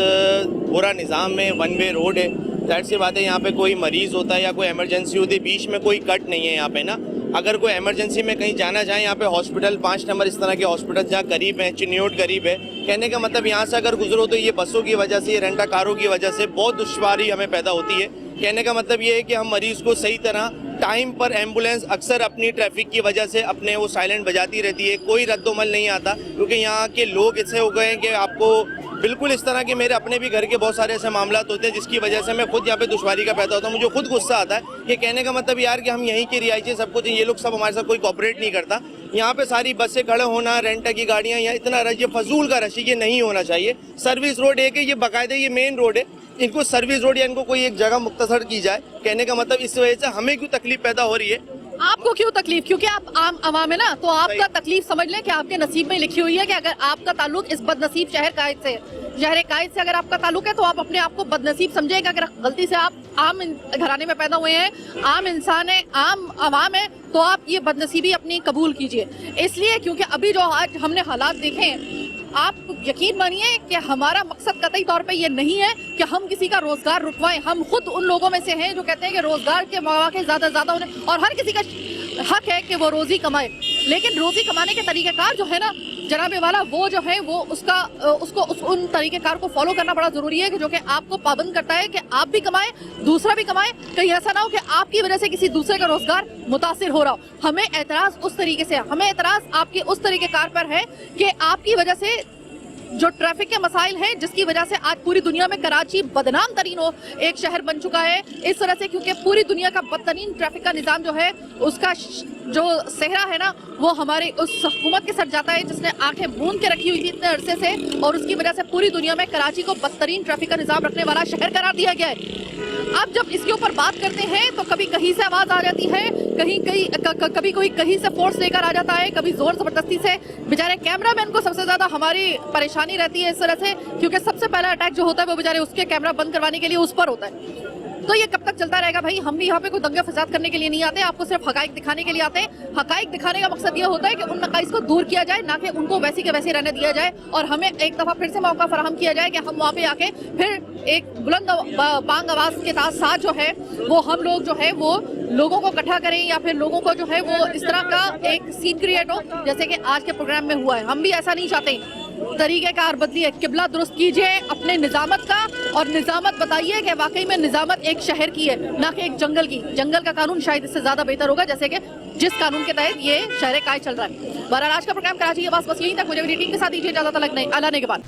बुरा निज़ाम है, 1 वे रोड है। जाहिर सी बात है यहाँ पे कोई मरीज होता है या कोई इमरजेंसी होती है, बीच में कोई कट नहीं है यहाँ पे ना। अगर कोई इमरजेंसी में कहीं जाना चाहे, यहाँ पे हॉस्पिटल 5 नंबर इस तरह के हॉस्पिटल जहाँ करीब है, चिन्योट करीब है। कहने का मतलब यहाँ से अगर गुजरो तो ये बसों की वजह से, ये रेंटा कारों की वजह से बहुत दुश्वारी हमें पैदा होती है। कहने का मतलब ये है कि हम मरीज को सही तरह टाइम पर एम्बुलेंस अक्सर अपनी ट्रैफिक की वजह से अपने वो साइलेंट बजाती रहती है, कोई रद्दोमल नहीं आता, क्योंकि यहाँ के लोग ऐसे हो गए हैं कि आपको बिल्कुल इस तरह के, मेरे अपने भी घर के बहुत सारे ऐसे मामला होते हैं जिसकी वजह से मैं खुद यहाँ पे दुश्वारी का पैदा होता हूँ। मुझे खुद गुस्सा आता है कि कहने का मतलब यार कि हम यहीं के रिहायशी सब कुछ, ये लोग सब हमारे साथ कोई कोऑपरेट नहीं करता। यहाँ पे सारी बसें खड़े होना, रेंट की गाड़ियाँ, यहाँ इतना रश, ये फजूल का रश, ये नहीं होना चाहिए। सर्विस रोड एक है, ये बाकायदा ये मेन रोड है, इनको सर्विस रोड या इनको कोई एक जगह मुख्तसर की जाए। कहने का मतलब इस वजह से हमें क्यों तकलीफ पैदा हो रही है? आपको क्यों तकलीफ? क्योंकि आप आम अवाम है ना, तो आपका तकलीफ समझ लें कि आपके नसीब में लिखी हुई है कि अगर आपका ताल्लुक इस बदनसीब शहर कायद से अगर आपका ताल्लुक है तो आप अपने आप को बदनसीब समझेगा। अगर गलती से आप आम घराने में पैदा हुए हैं, आम इंसान है, आम अवाम है, तो आप ये बदनसीबी अपनी कबूल कीजिए। इसलिए क्योंकि अभी जो आज हमने हालात देखे हैं, आप यकीन मानिए कि हमारा मकसद कतई तौर पे ये नहीं है कि हम किसी का रोजगार रुकवाएं। हम खुद उन लोगों में से हैं जो कहते हैं कि रोजगार के मौके ज्यादा होने, और हर किसी का हक है कि वो रोजी कमाए, लेकिन रोजी कमाने के तरीकेकार जो है ना जनाबे वाला, वो जो है वो उन तरीकेकार को फॉलो करना बड़ा जरूरी है कि जो कि आपको पाबंद करता है कि आप भी कमाएं, दूसरा भी कमाए। कहीं ऐसा ना हो कि आपकी वजह से किसी दूसरे का रोजगार मुतासिर हो रहा हो। हमें एतराज उस तरीके से, हमें एतराज आपके उस तरीकेकार पर है कि आपकी वजह से जो ट्रैफिक के मसाइल हैं, जिसकी वजह से आज पूरी दुनिया में कराची बदनाम तरीन हो एक शहर बन चुका है इस तरह से, क्योंकि पूरी दुनिया का बदतरीन ट्रैफिक का निजाम जो है उसका जो सेहरा है ना वो हमारे उस हुकूमत के सर जाता है जिसने आंखें मूंद के रखी हुई थी इतने अरसे से, और उसकी वजह से पूरी दुनिया में कराची को बदतरीन ट्रैफिक का निजाम रखने वाला शहर करार दिया गया है। अब जब इसके ऊपर बात करते हैं तो कभी कहीं से आवाज आ जाती है, कभी कोई कहीं से फोर्स लेकर आ जाता है, कभी जोर जबरदस्ती से। बेचारे कैमरामैन को सबसे ज्यादा हमारी परेशानी रहती है इस तरह से, क्योंकि सबसे पहला अटैक जो होता है वो बेचारे उसके कैमरा बंद करवाने के लिए उस पर होता है। तो ये कब तक चलता रहेगा भाई? हम भी यहाँ पे कोई दंगे फसाद करने के लिए नहीं आते, आपको सिर्फ हकाइक दिखाने के लिए आते हैं। हकाइक दिखाने का मकसद ये होता है कि उन नकाइस को दूर किया जाए, ना कि उनको वैसी के वैसे रहने दिया जाए, और हमें एक दफा फिर से मौका फराहम किया जाए कि हम वहाँ पे आके फिर एक बुलंद बांग आवाज के साथ जो है वो हम लोग जो है वो लोगों को इकट्ठा करें, या फिर लोगों को जो है वो इस तरह का एक सीन क्रिएट हो जैसे कि आज के प्रोग्राम में हुआ है। हम भी ऐसा नहीं चाहते। तरीक़ेकार बदलिए, किबला दुरुस्त कीजिए अपने निजामत का, और निजामत बताइए कि वाकई में निजामत एक शहर की है, ना कि एक जंगल की। जंगल का कानून शायद इससे ज्यादा बेहतर होगा, जैसे कि जिस कानून के तहत ये शहर काय चल रहा है। बहरहाल आज का प्रोग्राम कराची के पास बस यहीं तक। मुझे मेरी टीम के साथ दीजिए इजाजत, अलग नहीं आलाने के बाद।